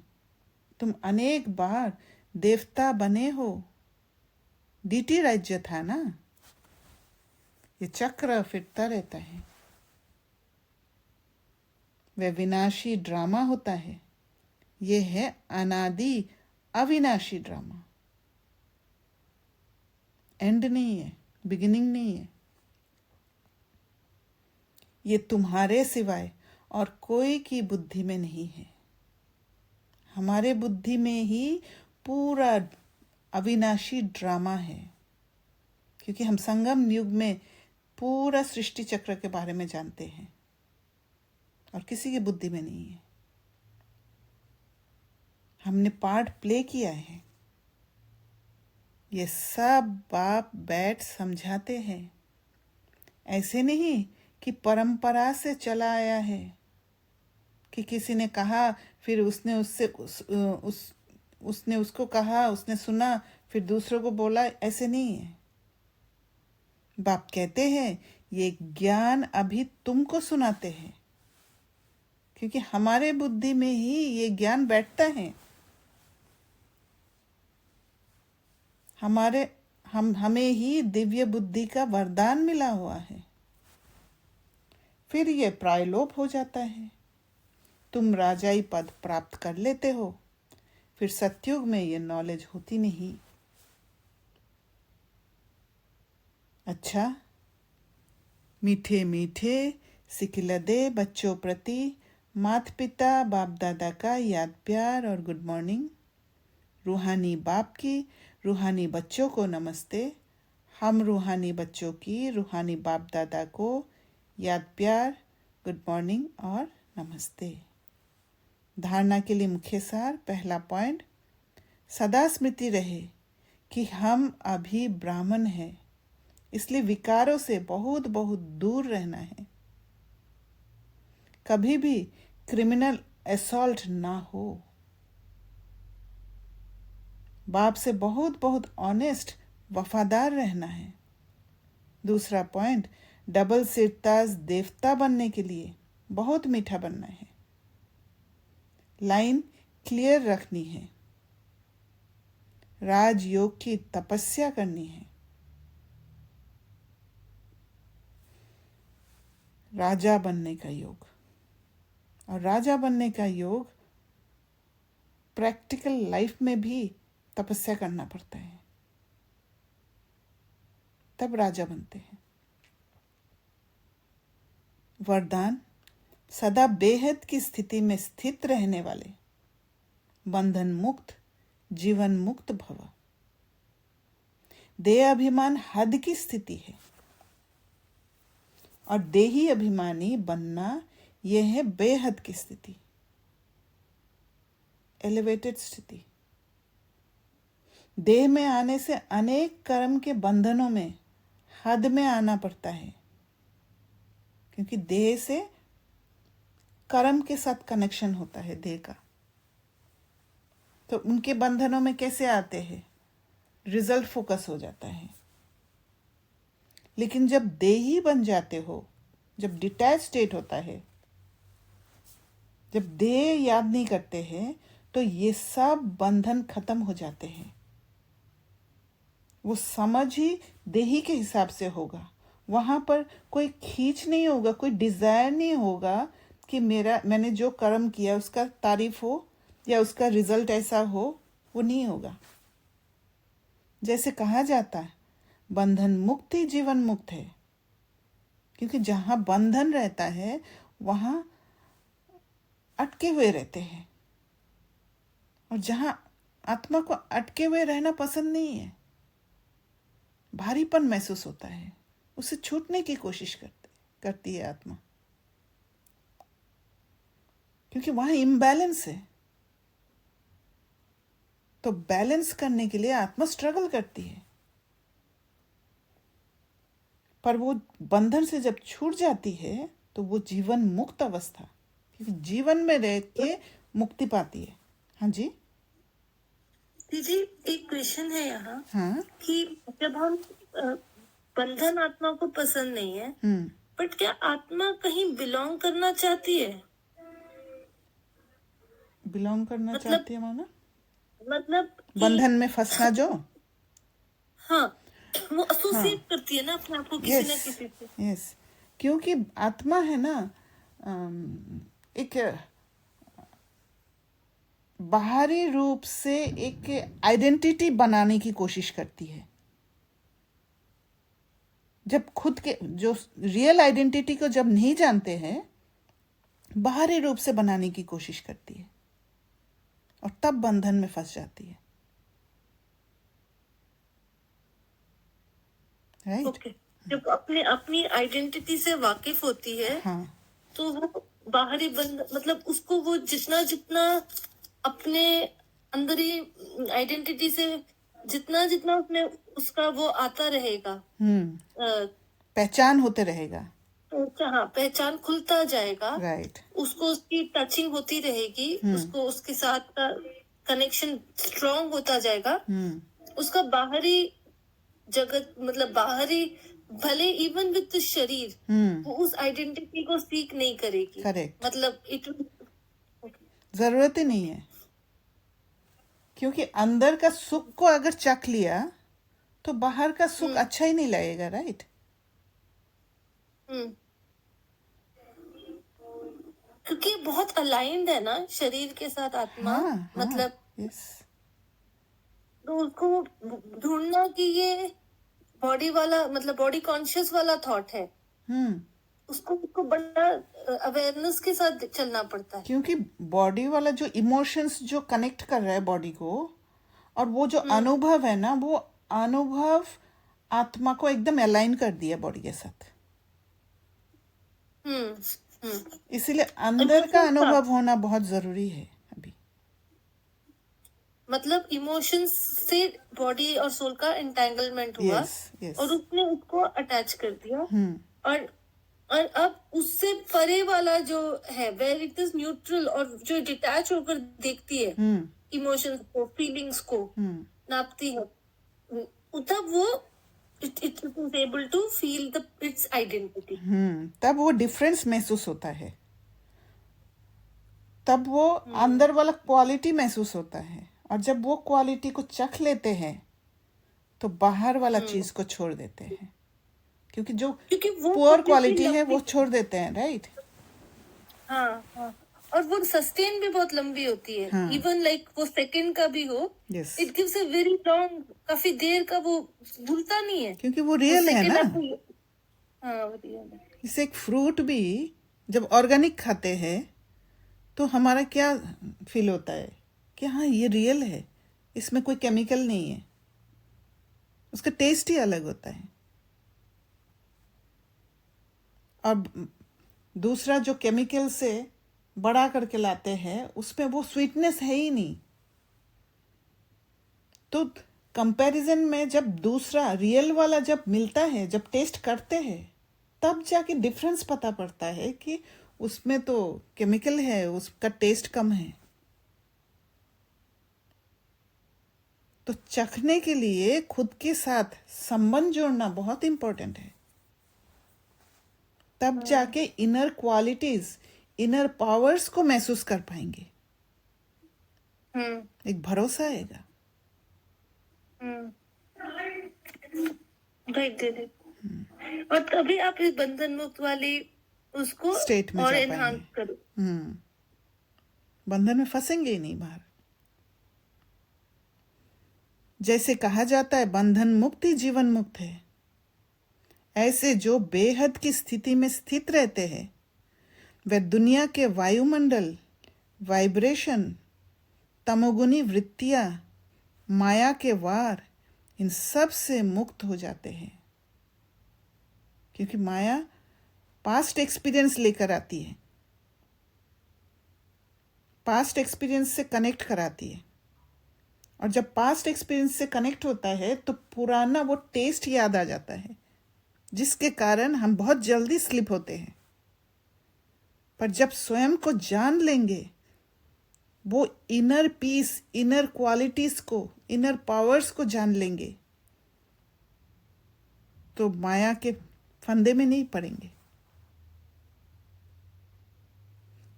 तुम अनेक बार देवता बने हो। डीटी राज्य था ना। ये चक्र फिरता रहता है। वह विनाशी ड्रामा होता है। ये है अनादि अविनाशी ड्रामा। एंड नहीं है, बिगिनिंग नहीं है। ये तुम्हारे सिवाय और कोई की बुद्धि में नहीं है। हमारे बुद्धि में ही पूरा अविनाशी ड्रामा है, क्योंकि हम संगम युग में पूरा सृष्टि चक्र के बारे में जानते हैं और किसी की बुद्धि में नहीं है। हमने पार्ट प्ले किया है। ये सब बाप बैठ समझाते हैं। ऐसे नहीं कि परंपरा से चला आया है कि किसी ने कहा फिर उसने उसने उसको कहा, उसने सुना, फिर दूसरों को बोला। ऐसे नहीं है। बाप कहते हैं ये ज्ञान अभी तुमको सुनाते हैं, क्योंकि हमारे बुद्धि में ही ये ज्ञान बैठता है। हमें ही दिव्य बुद्धि का वरदान मिला हुआ है। फिर ये प्रायलोप हो जाता है। तुम राजाई पद प्राप्त कर लेते हो, फिर सतयुग में ये नॉलेज होती नहीं। अच्छा, मीठे मीठे सिखिलदे बच्चों प्रति माता पिता बाप दादा का याद प्यार और गुड मॉर्निंग। रूहानी बाप की रूहानी बच्चों को नमस्ते। हम रूहानी बच्चों की रूहानी बाप दादा को याद प्यार, गुड मॉर्निंग और नमस्ते। धारणा के लिए मुख्य सार। पहला पॉइंट, सदा स्मृति रहे कि हम अभी ब्राह्मण हैं, इसलिए विकारों से बहुत बहुत दूर रहना है। कभी भी क्रिमिनल असॉल्ट ना हो। बाप से बहुत बहुत ऑनेस्ट वफादार रहना है। दूसरा पॉइंट, डबल सिरताज देवता बनने के लिए बहुत मीठा बनना है। लाइन क्लियर रखनी है। राजयोग की तपस्या करनी है। राजा बनने का योग, और राजा बनने का योग प्रैक्टिकल लाइफ में भी तपस्या करना पड़ता है, तब राजा बनते हैं। वरदान, सदा बेहद की स्थिति में स्थित रहने वाले, बंधन मुक्त, जीवन मुक्त भव। देह अभिमान हद की स्थिति है, और देही अभिमानी बनना यह है बेहद की स्थिति, एलिवेटेड स्थिति। देह में आने से अनेक कर्म के बंधनों में हद में आना पड़ता है, क्योंकि देह से कर्म के साथ कनेक्शन होता है देह का। तो उनके बंधनों में कैसे आते हैं? रिजल्ट फोकस हो जाता है। लेकिन जब देही बन जाते हो, जब डिटैच स्टेट होता है, जब देह याद नहीं करते हैं, तो ये सब बंधन खत्म हो जाते हैं। वो समझ ही देही के हिसाब से होगा। वहां पर कोई खींच नहीं होगा, कोई डिजायर नहीं होगा कि मैंने जो कर्म किया उसका तारीफ हो या उसका रिजल्ट ऐसा हो, वो नहीं होगा। जैसे कहा जाता है, बंधन मुक्त ही जीवन मुक्त है, क्योंकि जहां बंधन रहता है वहां अटके हुए रहते हैं, और जहां आत्मा को अटके हुए रहना पसंद नहीं है, भारीपन महसूस होता है, उससे छूटने की कोशिश करती है आत्मा, क्योंकि वहां इम्बैलेंस है। तो बैलेंस करने के लिए आत्मा स्ट्रगल करती है, पर वो बंधन से जब छूट जाती है तो वो जीवन मुक्त अवस्था, क्योंकि जीवन में रह के मुक्ति पाती है। हाँ जी दीदी, एक क्वेश्चन है यहाँ। हाँ कि जब हम बंधन आत्मा को पसंद नहीं है, बट क्या आत्मा कहीं बिलोंग करना चाहती है? बिलोंग करना चाहती है माना मतलब बंधन में फंसना जो, हाँ, वो एसोसिएट करती है ना अपने आप को किसी ना किसी से। यस, क्योंकि आत्मा है ना, एक बाहरी रूप से एक आइडेंटिटी बनाने की कोशिश करती है। जब खुद के जो रियल आइडेंटिटी को जब नहीं जानते हैं, बाहरी रूप से बनाने की कोशिश करती है, और तब बंधन में फंस जाती है। राइट? ओके। जब अपनी आइडेंटिटी से वाकिफ होती है, हाँ, तो वो बाहरी मतलब उसको वो जितना जितना अपने अंदर ही आइडेंटिटी से जितना जितना उसमें उसका वो आता रहेगा, पहचान होते रहेगा, हाँ, पहचान खुलता जाएगा। राइट, उसको उसकी टचिंग होती रहेगी, उसको उसके साथ का कनेक्शन स्ट्रॉन्ग होता जाएगा। उसका बाहरी जगत, मतलब बाहरी, भले इवन विद शरीर, वो उस आइडेंटिटी को सीख नहीं करेगी। करेक्ट, मतलब जरूरत ही नहीं है, क्योंकि अंदर का सुख को अगर चख लिया तो बाहर का सुख अच्छा ही नहीं लगेगा। राइट? क्योंकि बहुत अलाइंड है ना शरीर के साथ आत्मा। हाँ, मतलब यस, तो उसको ढूंढना कि ये बॉडी वाला, मतलब बॉडी कॉन्शियस वाला थॉट है, उसको बड़ा अवेयरनेस के साथ चलना पड़ता है, क्योंकि बॉडी वाला जो इमोशंस जो कनेक्ट कर रहा है बॉडी को, और वो जो अनुभव है ना, वो अनुभव आत्मा को एकदम अलाइन कर दिया बॉडी के साथ। इसीलिए अंदर का Emotions अनुभव होना बहुत जरूरी है अभी। मतलब इमोशंस से बॉडी और सोल का एंटेंगलमेंट हुआ यस यस। और उसने उसको अटैच कर दिया और अब उससे परे वाला जो है वेयर इट इज न्यूट्रल और जो डिटैच होकर देखती है इमोशंस को, फीलिंग्स को नापती है, तब वो it is able to feel the its identity. तब वो डिफरेंस महसूस होता है, तब वो अंदर वाला क्वालिटी महसूस होता है। और जब वो क्वालिटी को चख लेते हैं तो बाहर वाला चीज को छोड़ देते हैं, क्योंकि वो पुअर क्वालिटी है वो छोड़ देते हैं, राइट? हाँ, और वो सस्टेन भी बहुत लंबी होती है। इवन लाइक वो सेकंड का भी हो, it gives a very long, काफी देर का वो भूलता नहीं है, क्योंकि वो रियल है ना। हाँ, वो रियल है। जैसे एक फ्रूट भी जब ऑर्गेनिक खाते हैं तो हमारा क्या फील होता है कि हाँ ये रियल है, इसमें कोई केमिकल नहीं है, उसका टेस्ट ही अलग होता है। और दूसरा जो केमिकल से बड़ा करके लाते हैं उसमें वो स्वीटनेस है ही नहीं। तो कंपैरिजन में जब दूसरा रियल वाला जब मिलता है, जब टेस्ट करते हैं, तब जाके डिफरेंस पता पड़ता है कि उसमें तो केमिकल है, उसका टेस्ट कम है। तो चखने के लिए खुद के साथ संबंध जोड़ना बहुत इंपॉर्टेंट है, तब जाके इनर क्वालिटीज, इनर पावर्स को महसूस कर पाएंगे। एक भरोसा आएगा। और तभी आप इस बंधन मुक्त वाली उसको स्टेट में और जा एनहांस पाएंगे। करो। बंधन में फंसेंगे ही नहीं बाहर। जैसे कहा जाता है बंधन मुक्त ही जीवन मुक्त है, ऐसे जो बेहद की स्थिति में स्थित रहते हैं वे दुनिया के वायुमंडल, वाइब्रेशन, तमोगुनी वृत्तियां, माया के वार, इन सब से मुक्त हो जाते हैं। क्योंकि माया पास्ट एक्सपीरियंस लेकर आती है, पास्ट एक्सपीरियंस से कनेक्ट कराती है। और जब पास्ट एक्सपीरियंस से कनेक्ट होता है तो पुराना वो टेस्ट याद आ जाता है, जिसके कारण हम बहुत जल्दी स्लिप होते हैं। पर जब स्वयं को जान लेंगे, वो इनर पीस, इनर क्वालिटीज को, इनर पावर्स को जान लेंगे, तो माया के फंदे में नहीं पड़ेंगे,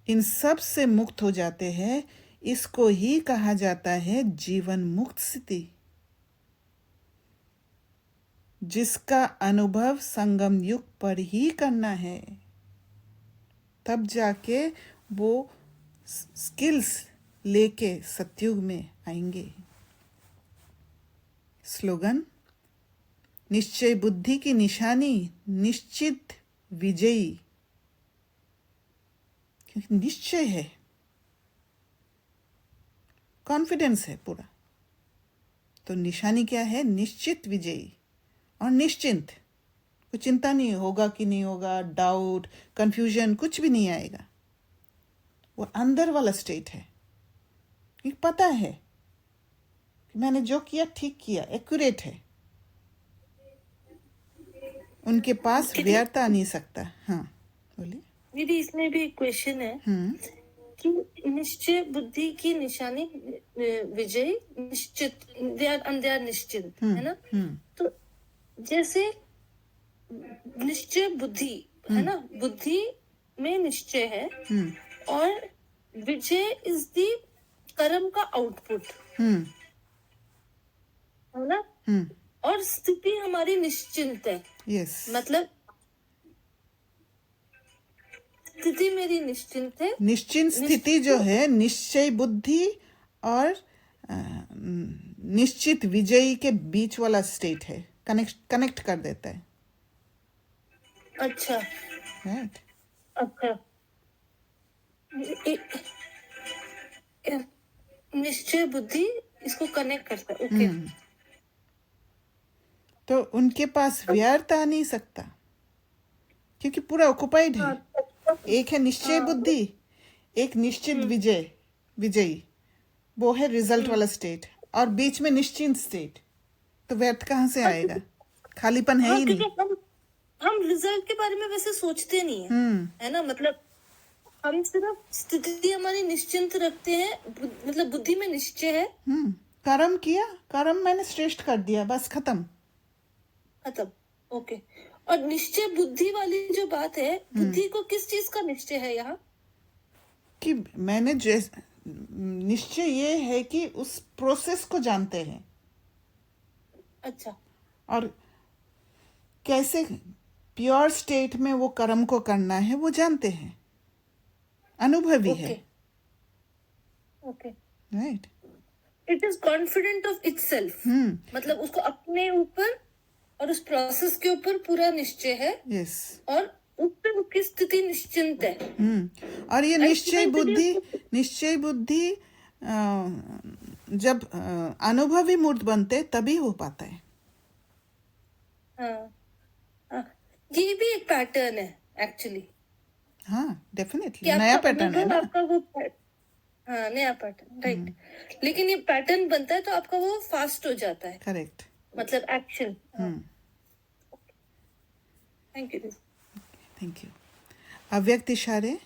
इन सब से मुक्त हो जाते हैं। इसको ही कहा जाता है जीवन मुक्त स्थिति, जिसका अनुभव संगम युग पर ही करना है। तब जाके वो स्किल्स लेके सतयुग में आएंगे। स्लोगन: निश्चय बुद्धि की निशानी, निश्चित विजयी। क्योंकि निश्चय है, कॉन्फिडेंस है पूरा, तो निशानी क्या है? निश्चित विजयी और निश्चिंत। कोई चिंता नहीं होगा कि नहीं होगा, डाउट, कंफ्यूजन कुछ भी नहीं आएगा। वो अंदर वाला स्टेट है कि पता है कि मैंने जो किया ठीक किया, एक्यूरेट है। उनके पास व्यर्थ आ नहीं सकता। हाँ बोलिए। दीदी इसमें भी क्वेश्चन है कि निश्चय बुद्धि की निशानी विजय, निश्चित, दे आर निश्चिंत, है ना? तो जैसे निश्चय बुद्धि है ना, बुद्धि में निश्चय है और विजय इज द कर्म का आउटपुट, है ना? और स्थिति हमारी निश्चिंत है। यस। मतलब स्थिति मेरी निश्चिंत है। निश्चिंत स्थिति जो है निश्चय बुद्धि और निश्चित विजयी के बीच वाला स्टेट है, कनेक्ट कर देता है। अच्छा, राइट। अच्छा, निश्चय बुद्धि इसको कनेक्ट करता है। ओके। तो उनके पास व्यर्थ आ नहीं सकता, क्योंकि पूरा ऑक्युपाइड है। एक है निश्चय बुद्धि, एक निश्चित विजयी, वो है रिजल्ट वाला स्टेट, और बीच में निश्चिंत स्टेट। तो व्यर्थ कहाँ से आएगा? खालीपन है हाँ, ही क्योंकि नहीं। हम रिजल्ट के बारे में वैसे सोचते नहीं है, है ना। मतलब हम सिर्फ स्थिति हमारी निश्चिंत रखते हैं, मतलब बुद्धि में निश्चय है, कर्म किया, कर्म मैंने श्रेष्ठ कर दिया, बस खत्म। ओके। और निश्चय बुद्धि वाली जो बात है, बुद्धि को किस चीज का निश्चय है यहाँ? कि मैंने निश्चय ये है कि उस प्रोसेस को जानते हैं। अच्छा। और कैसे प्योर स्टेट में वो कर्म को करना है वो जानते हैं, अनुभवी है। Okay. Right. It is confident of itself, मतलब उसको अपने ऊपर और उस प्रोसेस के ऊपर पूरा निश्चय है। यस। और उस पे उसकी स्थिति निश्चिंत है। और ये निश्चय बुद्धि जब अनुभवी मूर्त बनते तभी हो पाता है। ये भी एक पैटर्न है एक्चुअली। हाँ, डेफिनेटली नया पैटर्न है ना। आपका वो नया पैटर्न, राइट। लेकिन ये पैटर्न बनता है तो आपका वो फास्ट हो जाता है। करेक्ट। मतलब एक्शन। Thank you. अव्यक्त इशारे।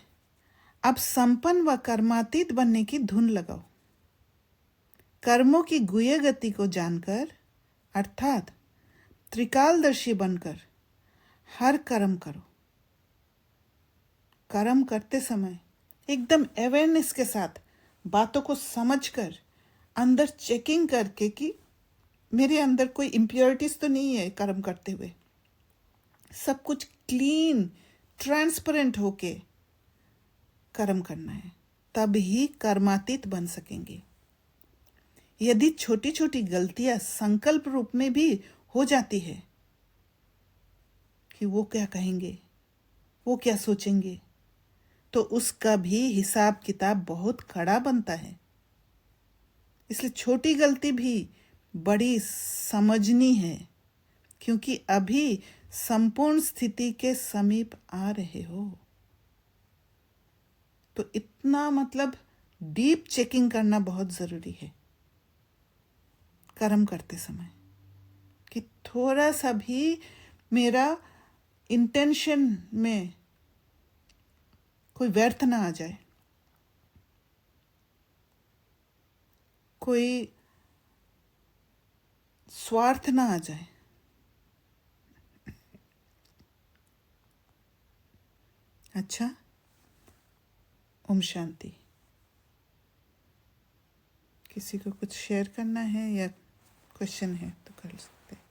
अब संपन्न व कर्मातीत बनने की धुन लगाओ। कर्मों की गुह्य गति को जानकर, अर्थात त्रिकालदर्शी बनकर हर कर्म करो। कर्म करते समय एकदम अवेयरनेस के साथ बातों को समझकर, अंदर चेकिंग करके कि मेरे अंदर कोई इम्प्योरिटीज तो नहीं है कर्म करते हुए, सब कुछ क्लीन ट्रांसपेरेंट होके कर्म करना है, तब ही कर्मातीत बन सकेंगे। यदि छोटी छोटी गलतियां संकल्प रूप में भी हो जाती है कि वो क्या कहेंगे, वो क्या सोचेंगे, तो उसका भी हिसाब किताब बहुत कड़ा बनता है। इसलिए छोटी गलती भी बड़ी समझनी है, क्योंकि अभी संपूर्ण स्थिति के समीप आ रहे हो। तो इतना मतलब डीप चेकिंग करना बहुत जरूरी है कर्म करते समय, कि थोड़ा सा भी मेरा इंटेंशन में कोई व्यर्थ ना आ जाए, कोई स्वार्थ ना आ जाए। अच्छा, ओम शांति। किसी को कुछ शेयर करना है या क्वेश्चन है तो कर सकते हैं।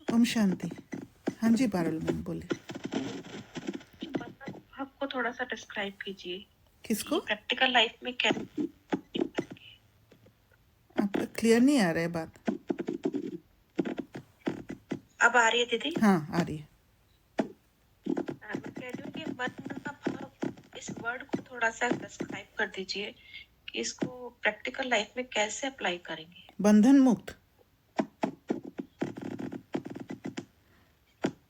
ओम शांति। हाँ जी पारुल मैम बोले। आपको थोड़ा सा डिस्क्राइब कीजिए। किसको? प्रैक्टिकल लाइफ में क्या? आपका क्लियर नहीं आ रहा है बात। अब आ रही है दीदी? हाँ आ रही है। मैं कह रही हूँ कि मन का भाव, इस वर्ड को थोड़ा सा डिस्क्राइब कर दीजिए कि इसको प्रैक्टिकल लाइफ में कैसे अप्लाई करेंगे। बंधन मुक्त।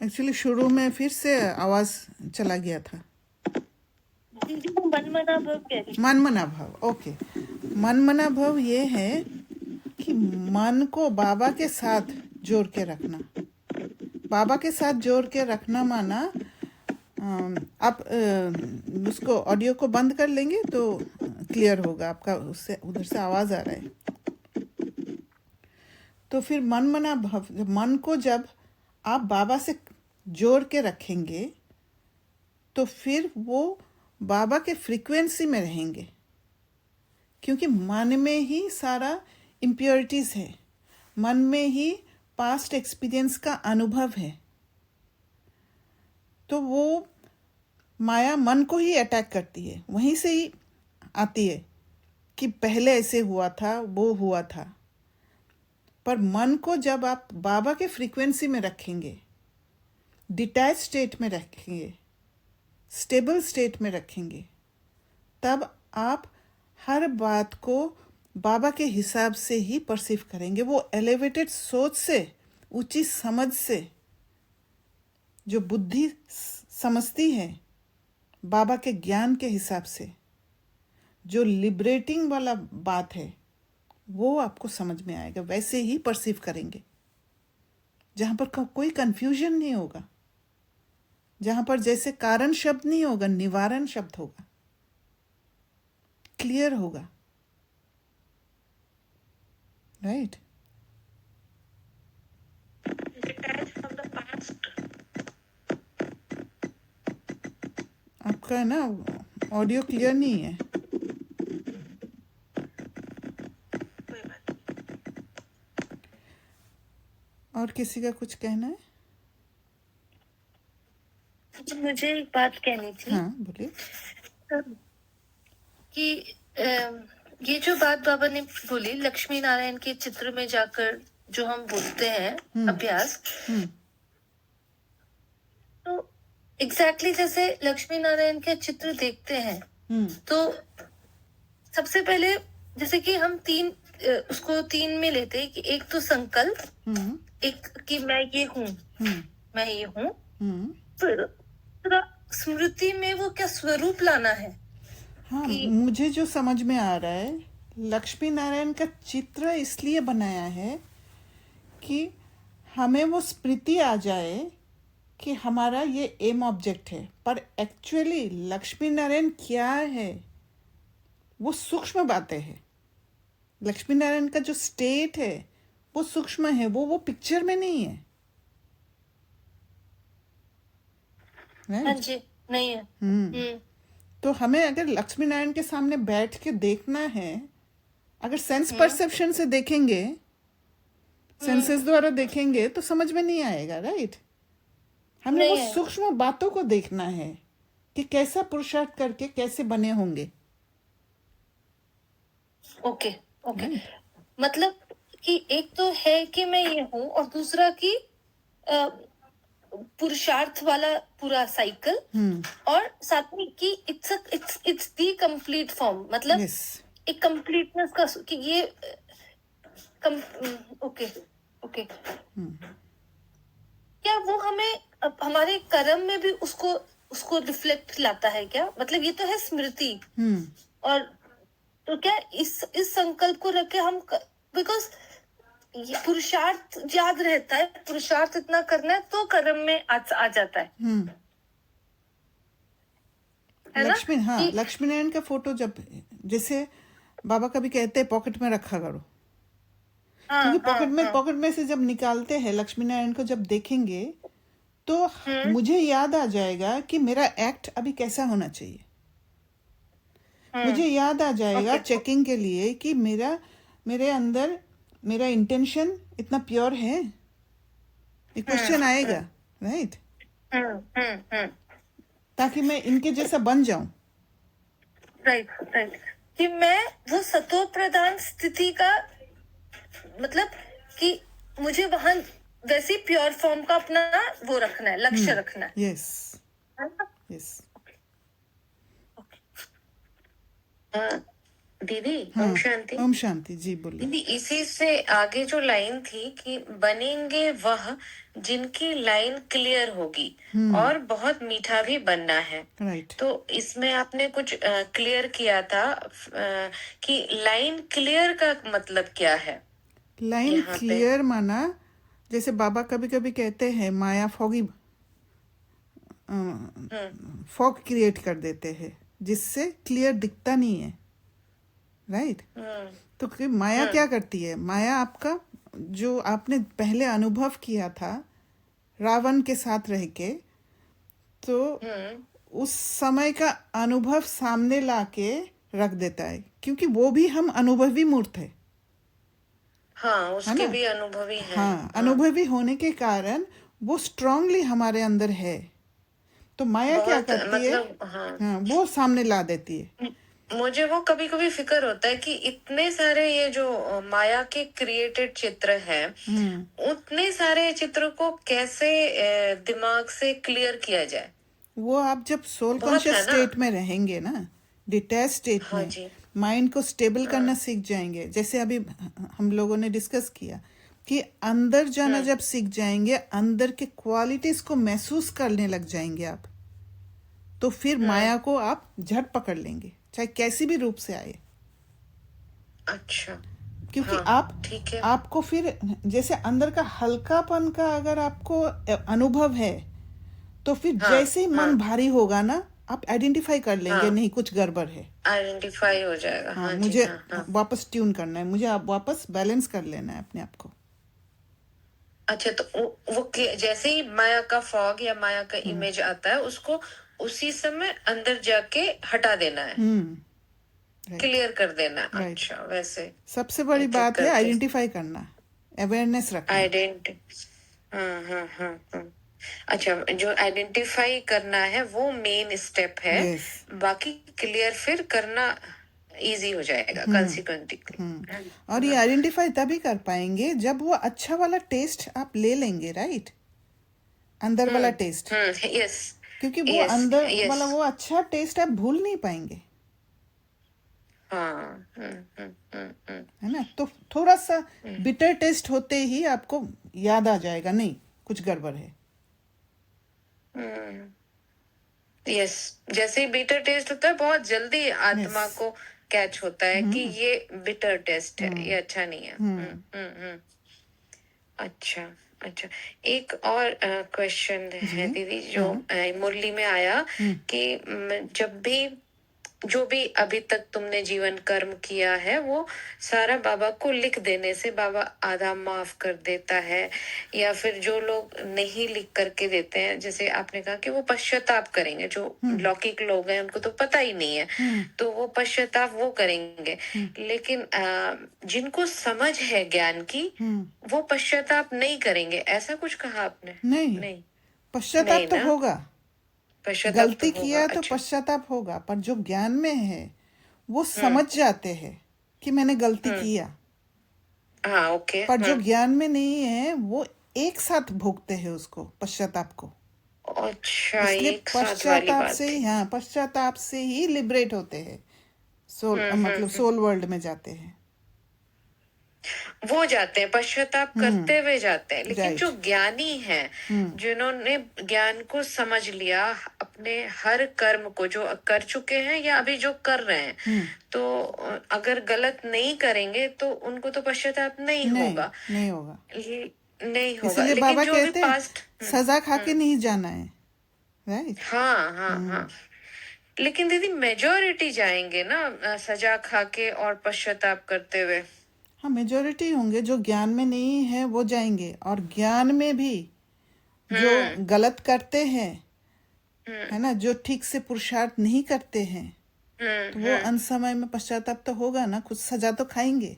एक्चुअली शुरू में फिर से आवाज चला गया था। मनमना भाव कह रही। मनमना भाव, ओके। मनमना भाव ये है कि मन को बाबा के साथ जोड़ के रखना। बाबा के साथ जोड़ के रखना माना, आप उसको ऑडियो को बंद कर लेंगे तो क्लियर होगा आपका, उससे उधर से आवाज आ रहा है। तो फिर मनमना भाव, मन को जब आप बाबा से जोड़ के रखेंगे तो फिर वो बाबा के फ्रीक्वेंसी में रहेंगे, क्योंकि मन में ही सारा इम्प्योरिटीज है, मन में ही पास्ट एक्सपीरियंस का अनुभव है। तो वो माया मन को ही अटैक करती है, वहीं से ही आती है कि पहले ऐसे हुआ था, वो हुआ था। पर मन को जब आप बाबा के फ्रीक्वेंसी में रखेंगे, डिटैच स्टेट में रखेंगे, स्टेबल स्टेट में रखेंगे, तब आप हर बात को बाबा के हिसाब से ही परसीव करेंगे। वो एलिवेटेड सोच से, ऊंची समझ से, जो बुद्धि समझती है बाबा के ज्ञान के हिसाब से, जो लिबरेटिंग वाला बात है वो आपको समझ में आएगा, वैसे ही परसीव करेंगे, जहाँ पर कोई कंफ्यूजन नहीं होगा, जहाँ पर जैसे कारण शब्द नहीं होगा, निवारण शब्द होगा, क्लियर होगा, right. Detached from the past. आपका है ना ऑडियो क्लियर नहीं है। कोई बात नहीं। और किसी का कुछ कहना है? मुझे एक बात कहनी थी हाँ बोलिए। कि ये जो बात बाबा ने बोली, लक्ष्मी नारायण के चित्र में जाकर जो हम बोलते हैं अभ्यास, तो एग्जैक्टली जैसे लक्ष्मी नारायण के चित्र देखते हैं, तो सबसे पहले जैसे कि हम उसको तीन में लेते हैं कि एक तो संकल्प, एक कि मैं ये हूँ, मैं ये हूँ, फिर दूसरा स्मृति में वो क्या स्वरूप लाना है। हाँ, मुझे जो समझ में आ रहा है, लक्ष्मी नारायण का चित्र इसलिए बनाया है कि हमें वो स्मृति आ जाए कि हमारा ये एम ऑब्जेक्ट है, पर एक्चुअली लक्ष्मी नारायण क्या है वो सूक्ष्म बातें हैं। लक्ष्मी नारायण का जो स्टेट है वो सूक्ष्म है, वो पिक्चर में नहीं है, हाँ जी, नहीं है। तो हमें अगर लक्ष्मी नारायण के सामने बैठ के देखना है, अगर सेंस परसेप्शन से देखेंगे, सेंसेस द्वारा देखेंगे तो समझ में नहीं आएगा, राइट। हमें वो सूक्ष्म बातों को देखना है कि कैसा पुरुषार्थ करके कैसे बने होंगे। ओके ओके, मतलब कि एक तो है कि मैं ये हूँ, और दूसरा कि पुरुषार्थ वाला पूरा साइकिल, और साथ में कि इट्स दी कंप्लीट फॉर्म, मतलब एक कंप्लीटनेस का कि ये ओके ओके। क्या वो हमें हमारे कर्म में भी उसको रिफ्लेक्ट लाता है क्या? मतलब ये तो है स्मृति, और तो क्या इस संकल्प को रख के हम, बिकॉज ये पुरुषार्थ याद रहता है, पुरुषार्थ इतना करना है तो कर्म में आ जाता है। लक्ष्मी, हाँ, लक्ष्मी नारायण का फोटो जब, जैसे बाबा कभी कहते हैं पॉकेट में रखा करो, क्योंकि पॉकेट में से जब निकालते हैं लक्ष्मी नारायण को, जब देखेंगे तो मुझे याद आ जाएगा कि मेरा एक्ट अभी कैसा होना चाहिए। मुझे याद आ जाएगा चेकिंग के लिए कि मेरे अंदर मेरा इंटेंशन इतना प्योर है, ये क्वेश्चन आएगा, राइट, ताकि मैं इनके जैसा बन जाऊं। राइट राइट, कि मैं वो सतो प्रधान स्थिति का, मतलब कि मुझे वहां वैसी प्योर फॉर्म का अपना वो रखना है, लक्ष्य रखना है। Yes yes. दीदी, हाँ, ओम शांति। ओम शांति जी, बोलिए। दीदी, इसी से आगे जो लाइन थी कि बनेंगे वह जिनकी लाइन क्लियर होगी, और बहुत मीठा भी बनना है, राइट। तो इसमें आपने कुछ क्लियर किया था कि लाइन क्लियर का मतलब क्या है? लाइन क्लियर माना, जैसे बाबा कभी कभी कहते हैं माया फॉग क्रिएट कर देते हैं, जिससे क्लियर दिखता नहीं है, राइट। तो कि माया क्या करती है? माया आपका जो आपने पहले अनुभव किया था रावण के साथ रह के, तो उस समय का अनुभव सामने लाके रख देता है, क्योंकि वो भी हम अनुभवी मूर्त है। हाँ, उसके भी अनुभवी है। हाँ, अनुभवी होने के कारण वो स्ट्रांगली हमारे अंदर है। तो माया क्या करती है? हाँ, वो सामने ला देती है। मुझे वो कभी कभी फिक्र होता है कि इतने सारे ये जो माया के क्रिएटेड चित्र हैं, उतने सारे चित्रों को कैसे दिमाग से क्लियर किया जाए? वो आप जब सोल कॉन्शियस स्टेट में रहेंगे ना, डिटैच स्टेट में, माइंड को स्टेबल करना सीख जाएंगे। जैसे अभी हम लोगों ने डिस्कस किया कि अंदर जाना जब सीख जाएंगे, अंदर के क्वालिटीज को महसूस करने लग जाएंगे आप, तो फिर माया को आप झट पकड़ लेंगे, चाहे कैसी भी रूप से आए। अच्छा, क्योंकि हाँ, ठीक है। आपको फिर जैसे अंदर का हल्कापन का अगर आपको अनुभव है, तो फिर हाँ, जैसे ही मन हाँ, भारी होगा ना, आप आइडेंटिफाई कर लेंगे, हाँ, नहीं कुछ गड़बड़ है। आइडेंटिफाई हो जाएगा। हाँ, हाँ जी, मुझे हाँ, हाँ। वापस ट्यून करना है, मुझे आप वापस बैलेंस कर लेना है अपने आप को। अच्छा, तो जैसे ही माया का फॉग या माया का इमेज आता है, उसको उसी समय अंदर जाके हटा देना है, राइट, क्लियर कर देना है। राइट। अच्छा, वैसे सबसे बड़ी एक एक बात है करके आइडेंटिफाई करना, अवेयरनेस रखना। आइडेंटि हाँ, हाँ, हाँ, हाँ। अच्छा, जो आइडेंटिफाई करना है वो मेन स्टेप है। यस। बाकी क्लियर फिर करना इजी हो जाएगा कंसिक्वेंटली। और ये आइडेंटिफाई तभी कर पाएंगे जब वो अच्छा वाला टेस्ट आप ले लेंगे, राइट, अंदर वाला टेस्ट। यस, क्योंकि वो यस, अंदर यस। वाला वो अच्छा टेस्ट आप भूल नहीं पाएंगे, हाँ, है ना। तो थोड़ा सा बिटर टेस्ट होते ही आपको याद आ जाएगा, नहीं कुछ गड़बड़ है। यस। जैसे ही बिटर टेस्ट होता है, बहुत जल्दी आत्मा यस। को कैच होता है कि ये बिटर टेस्ट है, ये अच्छा नहीं है। अच्छा, अच्छा। एक और क्वेश्चन जी। है दीदी, जो मुरली में आया कि जब भी जो भी अभी तक तुमने जीवन कर्म किया है, वो सारा बाबा को लिख देने से बाबा आधा माफ कर देता है। या फिर जो लोग नहीं लिख करके देते हैं, जैसे आपने कहा कि वो पश्चाताप करेंगे, जो लौकिक लोग हैं उनको तो पता ही नहीं है, तो वो पश्चाताप वो करेंगे। लेकिन जिनको समझ है ज्ञान की, वो पश्चाताप नहीं करेंगे, ऐसा कुछ कहा आपने? नहीं, नहीं, पश्चाताप नहीं तो ना, होगा, पश्चाताप तो गलती होगा। किया तो अच्छा, पश्चाताप होगा, पर जो ज्ञान में है वो समझ जाते हैं कि मैंने गलती किया। हाँ, ओके। पर जो ज्ञान में नहीं है वो एक साथ भोगते हैं उसको, पश्चाताप को। अच्छा, इसलिए एक साथ वाली पश्चाताप बात से, थी। हाँ, पश्चाताप से ही लिबरेट होते हैं, सोल मतलब सोल वर्ल्ड में जाते हैं। वो जाते हैं, पश्चाताप करते हुए जाते हैं। लेकिन राइट। जो ज्ञानी हैं, जिन्होंने ज्ञान को समझ लिया, अपने हर कर्म को जो कर चुके हैं या अभी जो कर रहे हैं, तो अगर गलत नहीं करेंगे तो उनको तो पश्चाताप नहीं होगा। नहीं होगा। नहीं होगा। इसीलिए लेकिन बाबा जो अभी कहते हैं पास्ट सजा खा के नहीं जाना है, राइट। हाँ, हाँ, हाँ। लेकिन दीदी मेजोरिटी जाएंगे ना सजा खा के और पश्चाताप करते हुए। हाँ, मेजोरिटी होंगे, जो ज्ञान में नहीं है वो जाएंगे, और ज्ञान में भी जो गलत करते हैं, है ना, जो ठीक से पुरुषार्थ नहीं करते हैं, तो वो अंत समय में पश्चाताप तो होगा ना, कुछ सजा तो खाएंगे।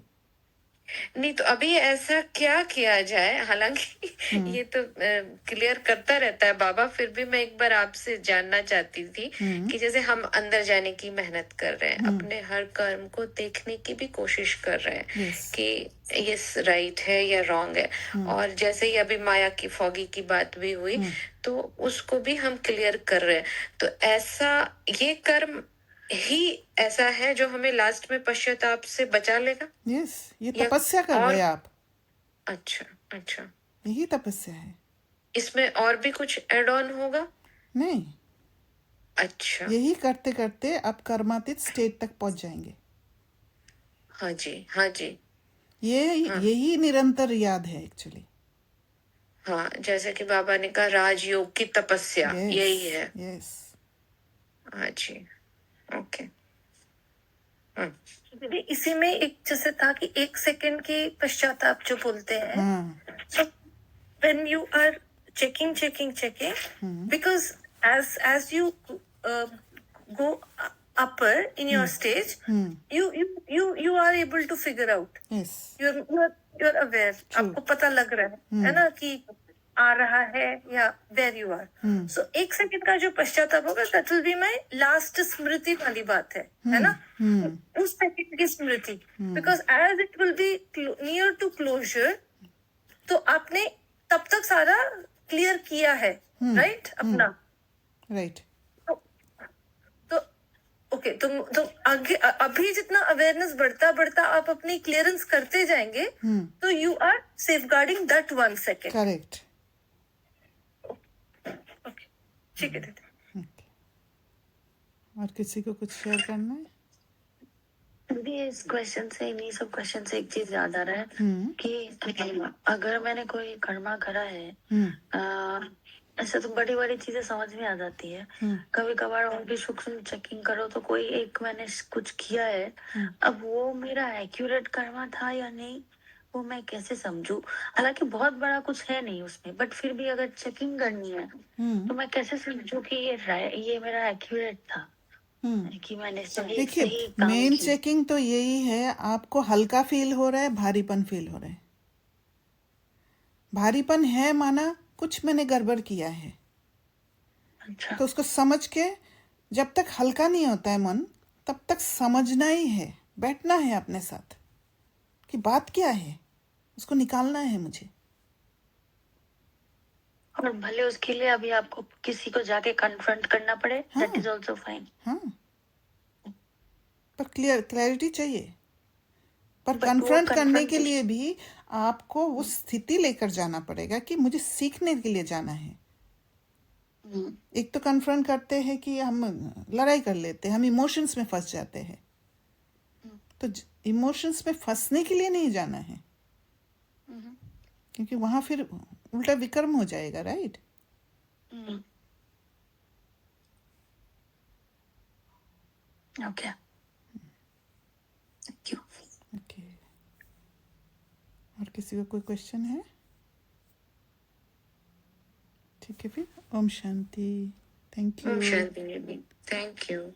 नहीं, तो अभी ऐसा क्या किया जाए? हालांकि ये तो क्लियर करता रहता है बाबा, फिर भी मैं एक बार आपसे जानना चाहती थी कि जैसे हम अंदर जाने की मेहनत कर रहे हैं, अपने हर कर्म को देखने की भी कोशिश कर रहे हैं यस। कि ये राइट है या रॉन्ग है, और जैसे ही अभी माया की फॉगी की बात भी हुई, तो उसको भी हम क्लियर कर रहे हैं। तो ऐसा ये कर्म ही ऐसा है जो हमें लास्ट में पश्चाताप से बचा लेगा? यस, ये या तपस्या कर और रहे हैं आप, अच्छा, अच्छा। यही तपस्या है। इसमें और भी कुछ एड ऑन होगा? नहीं, अच्छा, यही करते करते आप कर्मातीत स्टेट तक पहुंच जाएंगे। हाँ जी, हाँ जी। यही निरंतर याद है एक्चुअली। हाँ, जैसे कि बाबा ने कहा राजयोग की तपस्या यही है। यस। हाँ जी, ओके। दीदी इसी में एक जैसे था कि 1 सेकंड के पश्चाताप जो बोलते हैं, so when you are checking because as you go upper in your stage, you are able to figure out, yes. you're aware, आपको पता लग रहा है ना कि आ रहा है या where you are. So 1 second का जो पश्चाताप होगा, that will be my last स्मृति वाली बात है ना, उस सेकंड की स्मृति, because as it will be near to closure, तो आपने तब तक सारा क्लियर किया है, राइट, अपना, राइट। तो ओके, तुम आगे अभी जितना अवेयरनेस बढ़ता आप अपनी क्लियरेंस करते जाएंगे, तो you are safeguarding that 1 second. Correct. ठीक है दीदी। और किसी को कुछ शेयर करना है? मुझे इस क्वेश्चन से, इन्हीं सब क्वेश्चन से एक चीज याद आ रहा है कि अगर मैंने कोई कर्मा करा है, ऐसे तो बड़ी बड़ी चीजें समझ में आ जाती है, कभी कभार और भी सूक्ष्म चेकिंग करो तो कोई एक मैंने कुछ किया है, अब वो मेरा एक्यूरेट कर्मा था या नहीं वो मैं कैसे समझूं? हालांकि बहुत बड़ा कुछ है नहीं उसमें, बट फिर भी अगर चेकिंग करनी है तो मैं कैसे समझूं कि ये मेरा एक्यूरेट था, कि मैंने सही देखिए, सही काम मेन किया। चेकिंग तो यही है, आपको हल्का फील हो रहा है, भारीपन फील हो रहा है। भारीपन है माना कुछ मैंने गड़बड़ किया है, अच्छा, तो उसको समझ के, जब तक हल्का नहीं होता है मन तब तक समझना ही है, बैठना है अपने साथ कि बात क्या है, उसको निकालना है मुझे। और भले उसके लिए अभी आपको किसी को जाके कन्फ्रंट करना पड़े, हाँ। That is also fine. हाँ, पर क्लैरिटी चाहिए। पर But वो कन्फ्रंट करने के confrontation- लिए भी आपको उस स्थिति लेकर जाना पड़ेगा कि मुझे सीखने के लिए जाना है। एक तो कन्फ्रंट करते हैं कि हम लड़ाई कर लेते हैं, हम इमोशंस में फंस जाते हैं, तो इमोशंस में फंसने के लिए नहीं जाना है, क्योंकि वहां फिर उल्टा विक्रम हो जाएगा, right? Okay, thank you. Okay, और किसी को कोई क्वेश्चन है? ठीक है, फिर ओम शांति। Thank you. शांति। Thank you.